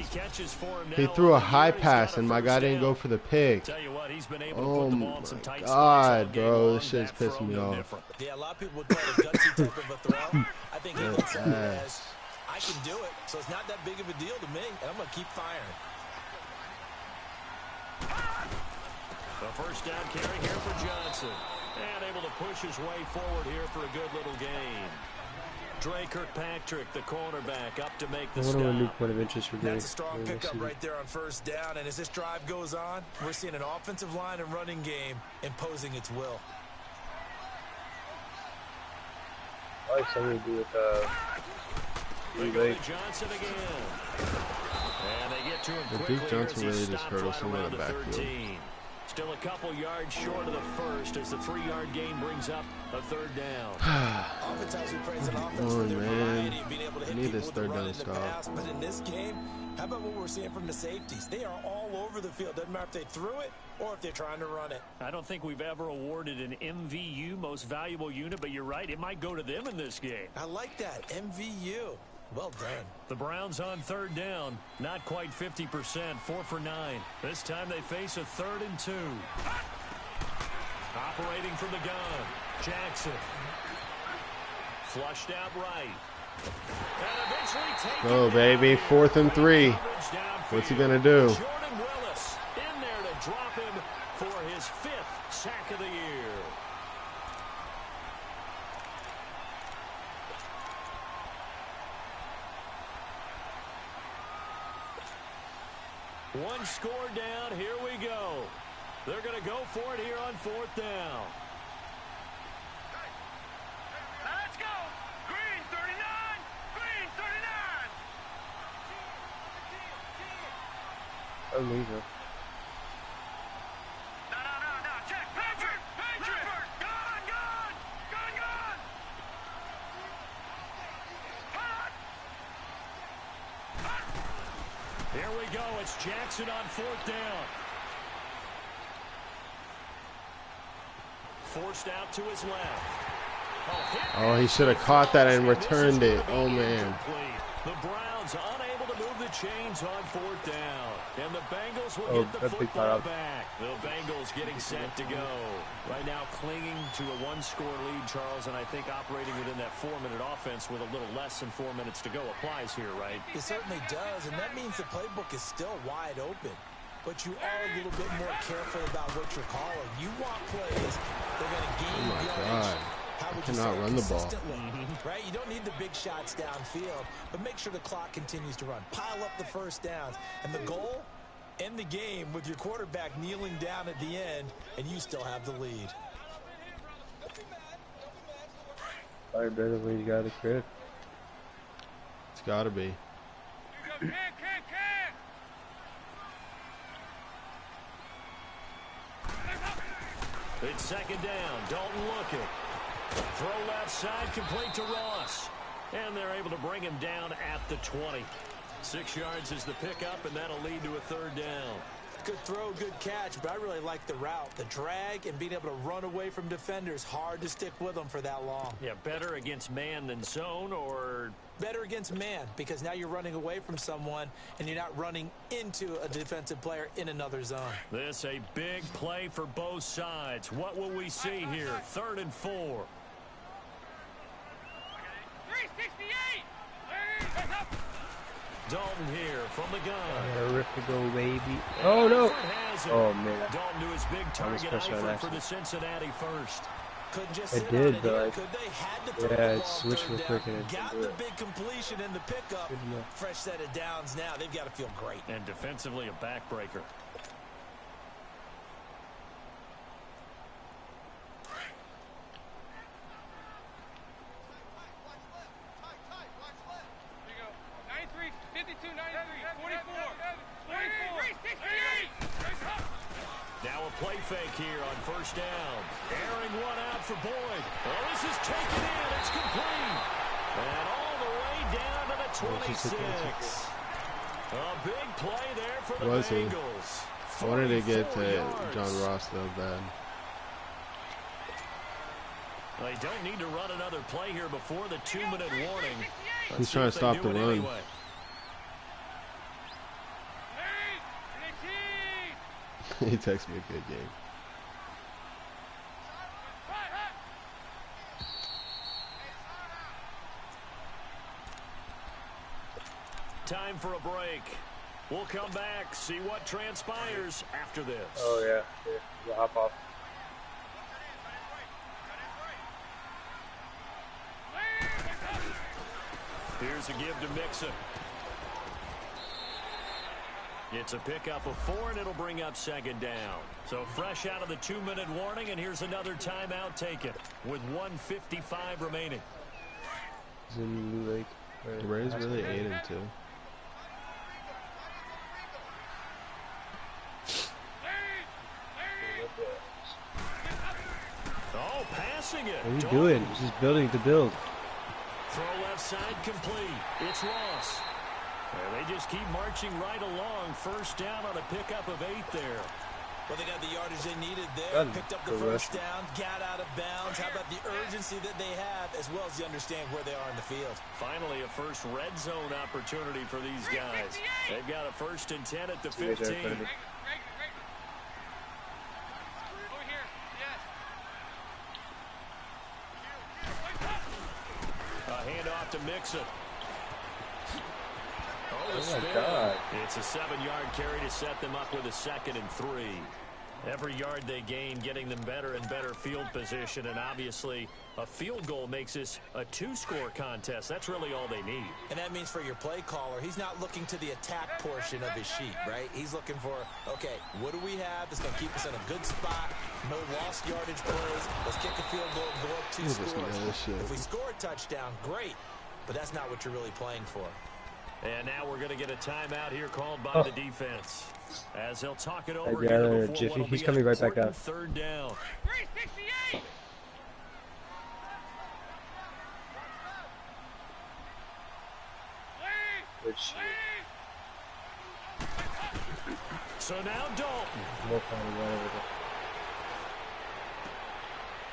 He threw a high pass and my guy didn't go for the pick. Oh my God, bro. This shit's pissing me off. Yeah, a lot of people would call it a gutsy type of a throw. I think he looks at it as, I can do it, so it's not that big of a deal to me, and I'm going to keep firing. The 1st down carry here for Johnson. And able to push his way forward here for a good little gain. Dre Kirkpatrick, the cornerback, up to make the stop. New point of interest for That's a strong pickup right there on 1st down. And as this drive goes on, we're seeing an offensive line and running game imposing its will. I like something to do with Johnson again. And they get to him quickly. Duke Johnson really just hurdles him in the backfield. Still a couple yards short of the 1st as the 3-yard gain brings up a 3rd down. Oftentimes we praise an offense for their variety of being able to hit people with the run in the pass, but in this game, how about what we're seeing from the safeties? They are all over the field. Doesn't matter if they threw it or if they're trying to run it. I don't think we've ever awarded an MVU, most valuable unit, but you're right, it might go to them in this game. I like that, MVU. Well done. The Browns on 3rd down. Not quite 50%. 4 for 9. This time they face a 3rd and 2. Operating from the gun. Jackson. Flushed out right. And eventually taken Go, baby. 4th and 3. What's he going to do? Jordan Willis in there to drop him for his 5th sack of the year. One score down. Here we go. They're going to go for it here on 4th down. Let's go. Green 39. Green 39. Oh, leave it. No. Check. Patrick. Gun. Here we go. It's Jackson on 4th down. Forced out to his left. Oh, he should have caught that and returned it. Oh, man. The Browns unable to move the chains on 4th down. And the Bengals will get the football back. The Bengals getting set to go. Right now clinging to a 1-score lead, Charles, and I think operating within that 4-minute offense with a little less than 4 minutes to go applies here, right? It certainly does, and that means the playbook is still wide open. but you are a little bit more careful about what you're calling. You want plays that are going to gain yardage. How would you cannot run the ball. Right? You don't need the big shots downfield, but make sure the clock continues to run. Pile up the first downs. And the goal, end the game with your quarterback kneeling down at the end, and you still have the lead. Probably better when you got a crib. It's got to be. It's second down. Dalton looking. Throw left side, complete to Ross. And they're able to bring him down at the 20. 6 yards is the pickup, and that'll lead to a third down. Good throw, good catch, but I really like the route. The drag and being able to run away from defenders. Hard to stick with them for that long. Yeah, better against man than zone, or... Better against man, because now you're running away from someone, and you're not running into a defensive player in another zone. This a big play for both sides. What will we see here? 3rd and 4. 368! Dalton here from the gun. Rip to go, baby. Oh, no. Oh, man. Dalton to his big target Eifert for the Cincinnati first. Couldn't just sit on it here, could they? Had to throw the ball switch real quick and got the big completion in the pickup. Fresh set of downs now. They've got to feel great. And defensively a backbreaker. Now a play fake here on first down. Airing one out for Boyd. Well, this is taken in. It's complete. And all the way down to the 26. A big play there for the Bengals. I wanted to get to John Ross though bad. They don't need to run another play here before the 2-minute warning. He's trying to stop the run. Anyway. He texted me a good game. Time for a break. We'll come back, see what transpires after this. Oh, yeah. We'll hop off. Here's a give to Mixon. It's a pickup of 4, and it'll bring up second down. So fresh out of the 2-minute warning, and here's another timeout taken with 1:55 remaining. The Rays really 8-2. Oh, passing it. What are you doing? This is building to build. Throw left side complete. It's Ross. And they just keep marching right along. First down on a pickup of 8 there. Well, they got the yardage they needed there. Picked up the first down, got out of bounds. How about the urgency that they have, as well as you understand where they are in the field? Finally, a first red zone opportunity for these guys. They've got a 1st and 10 at the 15. A handoff to Mixon. Oh, my God. It's a 7-yard carry to set them up with a 2nd and 3. Every yard they gain, getting them better and better field position, and obviously a field goal makes this a 2-score contest. That's really all they need. And that means for your play caller, he's not looking to the attack portion of his sheet, right? He's looking for, okay, what do we have that's going to keep us in a good spot? No lost yardage plays. Let's kick a field goal, go up 2 scores. If we score a touchdown, great, but that's not what you're really playing for. And now we're going to get a timeout here called by the defense. As he'll talk it over here before he's coming right back up. 3rd down. 368! So now Dalton.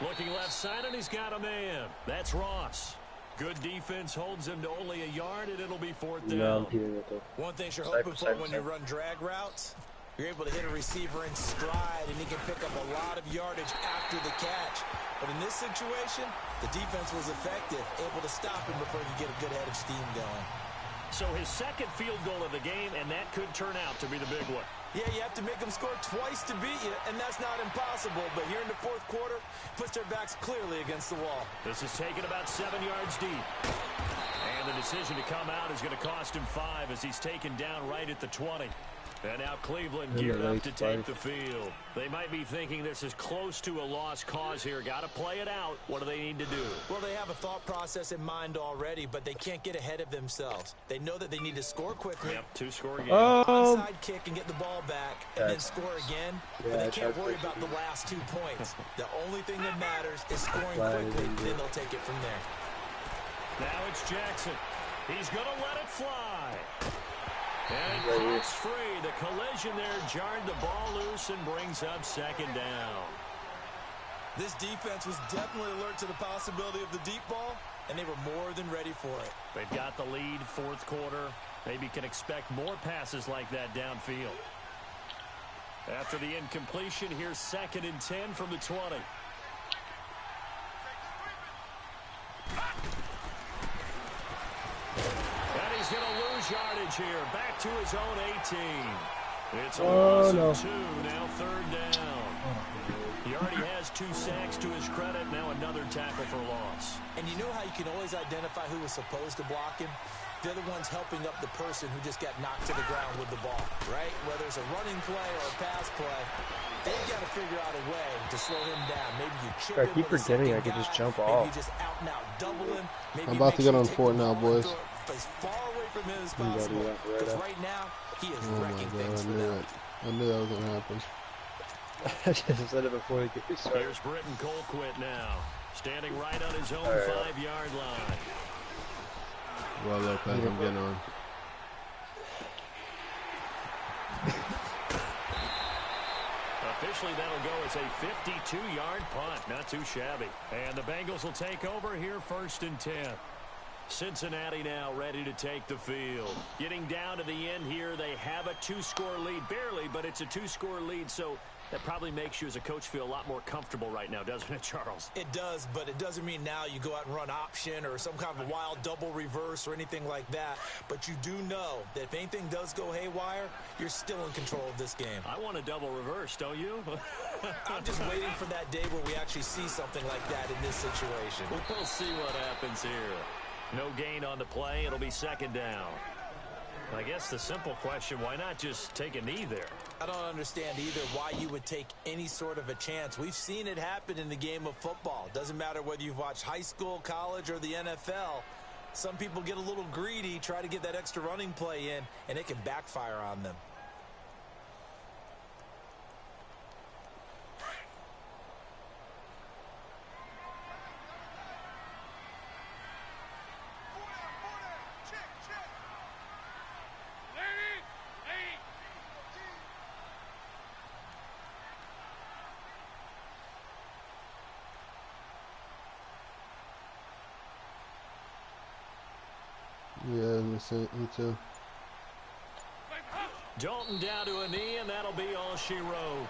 Looking left side, and he's got a man. That's Ross. Good defense holds him to only a yard, and it'll be 4th down. One thing you're hoping for when you run drag routes, you're able to hit a receiver in stride, and he can pick up a lot of yardage after the catch. But in this situation, the defense was effective, able to stop him before he could get a good head of steam going. So his 2nd field goal of the game, and that could turn out to be the big one. Yeah, you have to make them score twice to beat you, and that's not impossible. But here in the fourth quarter, puts their backs clearly against the wall. This is taken about 7 yards deep. And the decision to come out is going to cost him 5 as he's taken down right at the 20. And now Cleveland geared up to take the field. They might be thinking this is close to a lost cause here. Got to play it out. What do they need to do? Well, they have a thought process in mind already, but they can't get ahead of themselves. They know that they need to score quickly. Yep, 2-score game. Onside kick and get the ball back, and then score again. But they can't worry about the last 2 points. The only thing that matters is scoring quickly, then they'll take it from there. Now it's Jackson. He's going to let it fly. And it pops free. The collision there jarred the ball loose and brings up second down. This defense was definitely alert to the possibility of the deep ball, and they were more than ready for it. They've got the lead, fourth quarter. Maybe can expect more passes like that downfield. After the incompletion, here's 2nd and 10 from the 20. And he's going to lose yardage here. Back to his own 18. It's a loss of 2. Now 3rd down. He already has 2 sacks to his credit. Now another tackle for loss. And you know how you can always identify who was supposed to block him? They're the ones helping up the person who just got knocked to the ground with the ball, right? Whether it's a running play or a pass play, they've got to figure out a way to slow him down. Maybe you chip him. I keep forgetting I could just jump off. Maybe you just out and out double him. Maybe I'm about to get on 4th now, boys. As far away from him as possible. Because right now, he is wrecking things for them. I knew that was going to happen. I just said it before they get me started. Here's Britton Colquitt now. Standing right on his own 5-yard line. Well, Lopez, I'm getting on. Officially, that'll go as a 52-yard punt. Not too shabby. And the Bengals will take over here 1st and 10. Cincinnati now ready to take the field. Getting down to the end here, they have a 2-score lead. Barely, but it's a 2-score lead, so that probably makes you as a coach feel a lot more comfortable right now, doesn't it, Charles? It does, but it doesn't mean now you go out and run option or some kind of wild double reverse or anything like that. But you do know that if anything does go haywire, you're still in control of this game. I want a double reverse, don't you? I'm just waiting for that day where we actually see something like that in this situation. We'll see what happens here. No gain on the play. It'll be 2nd down. I guess the simple question, why not just take a knee there? I don't understand either why you would take any sort of a chance. We've seen it happen in the game of football. Doesn't matter whether you've watched high school, college, or the NFL. Some people get a little greedy, try to get that extra running play in, and it can backfire on them. Yeah, me too. Dalton down to a knee, and that'll be all she wrote.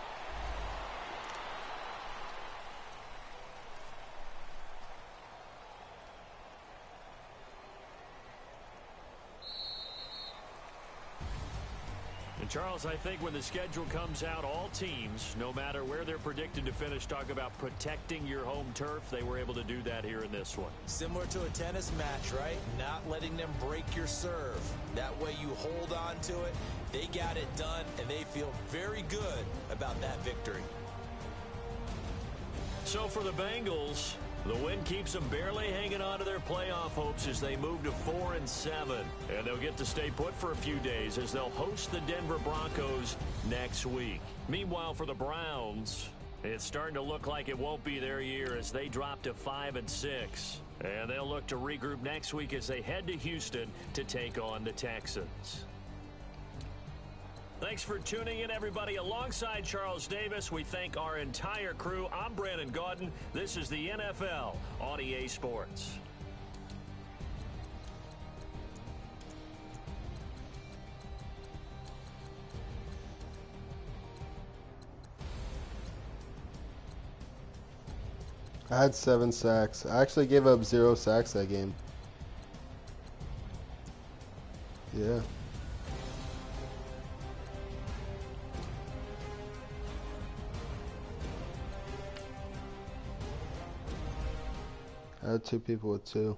And Charles, I think when the schedule comes out, all teams, no matter where they're predicted to finish, talk about protecting your home turf. They were able to do that here in this one. Similar to a tennis match, right? Not letting them break your serve. That way you hold on to it. They got it done, and they feel very good about that victory. So for the Bengals, the win keeps them barely hanging on to their playoff hopes as they move to 4-7. And they'll get to stay put for a few days as they'll host the Denver Broncos next week. Meanwhile, for the Browns, it's starting to look like it won't be their year as they drop to 5-6. And they'll look to regroup next week as they head to Houston to take on the Texans. Thanks for tuning in, everybody. Alongside Charles Davis, we thank our entire crew. I'm Brandon Gaudin. This is the NFL on EA Sports. I had 7 sacks. I actually gave up 0 sacks that game. Yeah. I had 2 people with 2.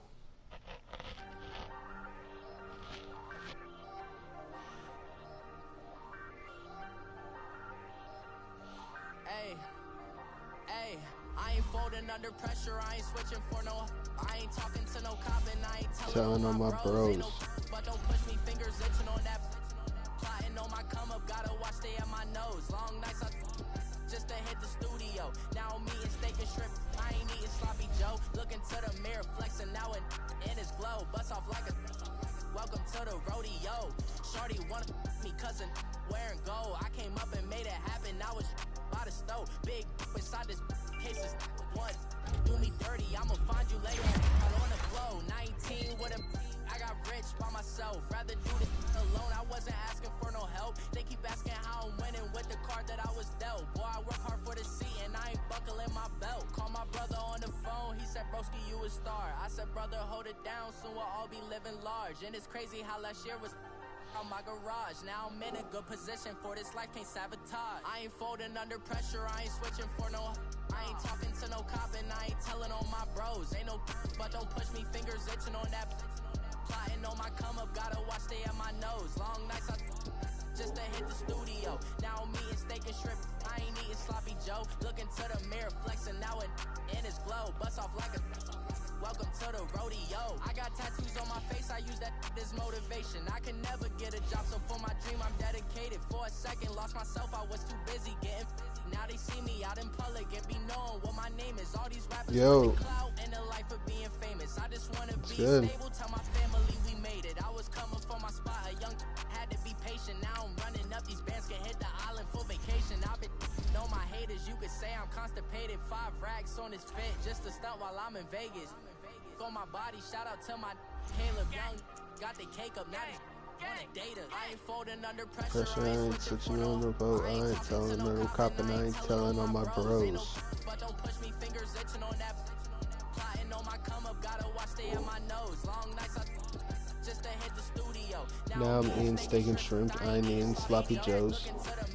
I ain't folding under pressure, I ain't switching for no. I ain't talking to no cop and I ain't Telling on my bros. But don't push me, fingers itching on that. Plotting on my come up, gotta watch stay at my nose. Long nights just to hit the studio. Now I'm eating steak and shrimp. I ain't eating sloppy Joe. Looking to the mirror, flexing now and in his glow. Bust off like a welcome to the rodeo. Shorty wanted me cousin wearing gold. I came up and made it happen. Now it's by the stove. Big inside this cases one. Do me dirty, I'ma find you later. I'm on the flow. 19 with a I got rich by myself. Rather do this alone. I wasn't asking for no help. They keep asking how I'm winning with the card that I was dealt. Boy, I work hard for the seat and I ain't buckling my belt. Call my brother on the phone. He said, broski, you a star. I said, brother, hold it down. Soon we'll all be living large. And it's crazy how last year was on my garage. Now I'm in a good position for this life, can't sabotage. I ain't folding under pressure, I ain't switching for no. I ain't talking to no cop and I ain't telling on my bros. Ain't no but don't push me, fingers itching on that. Plotting on my come up, gotta watch stay at my nose. Long nights just to hit the studio. Now I'm eating steak and shrimp, I ain't eating sloppy Joe. Looking to the mirror, flexing now and in his glow. Bust off like a welcome to the rodeo. I got tattoos on my face, I use that as motivation. I can never get a job, so for my dream I'm dedicated. For a second, lost myself, I was too busy getting now they see me out in public and be known what my name is. All these rappers Yo. clout and the life of being famous. I just wanna be good. stable, tell my family we made it. I was coming for my spot, a young had to be patient. Now I'm running up, these bands can hit the island for vacation. I've been know my haters, you could say I'm constipated. 5 racks on his fit, just to stunt while I'm in Vegas. On my body, shout out to my Caleb Young. Got the cake up, now he's on a data. I ain't folding under pressure, I ain't switching on the boat. I ain't telling no cop and I ain't telling on my bros. But don't push me, fingers itching on that. Plotting on my come up, gotta watch stay at my nose. Long nights just to hit the studio. Now I'm eating steak and shrimp. I ain't eating sloppy joes. Looking to the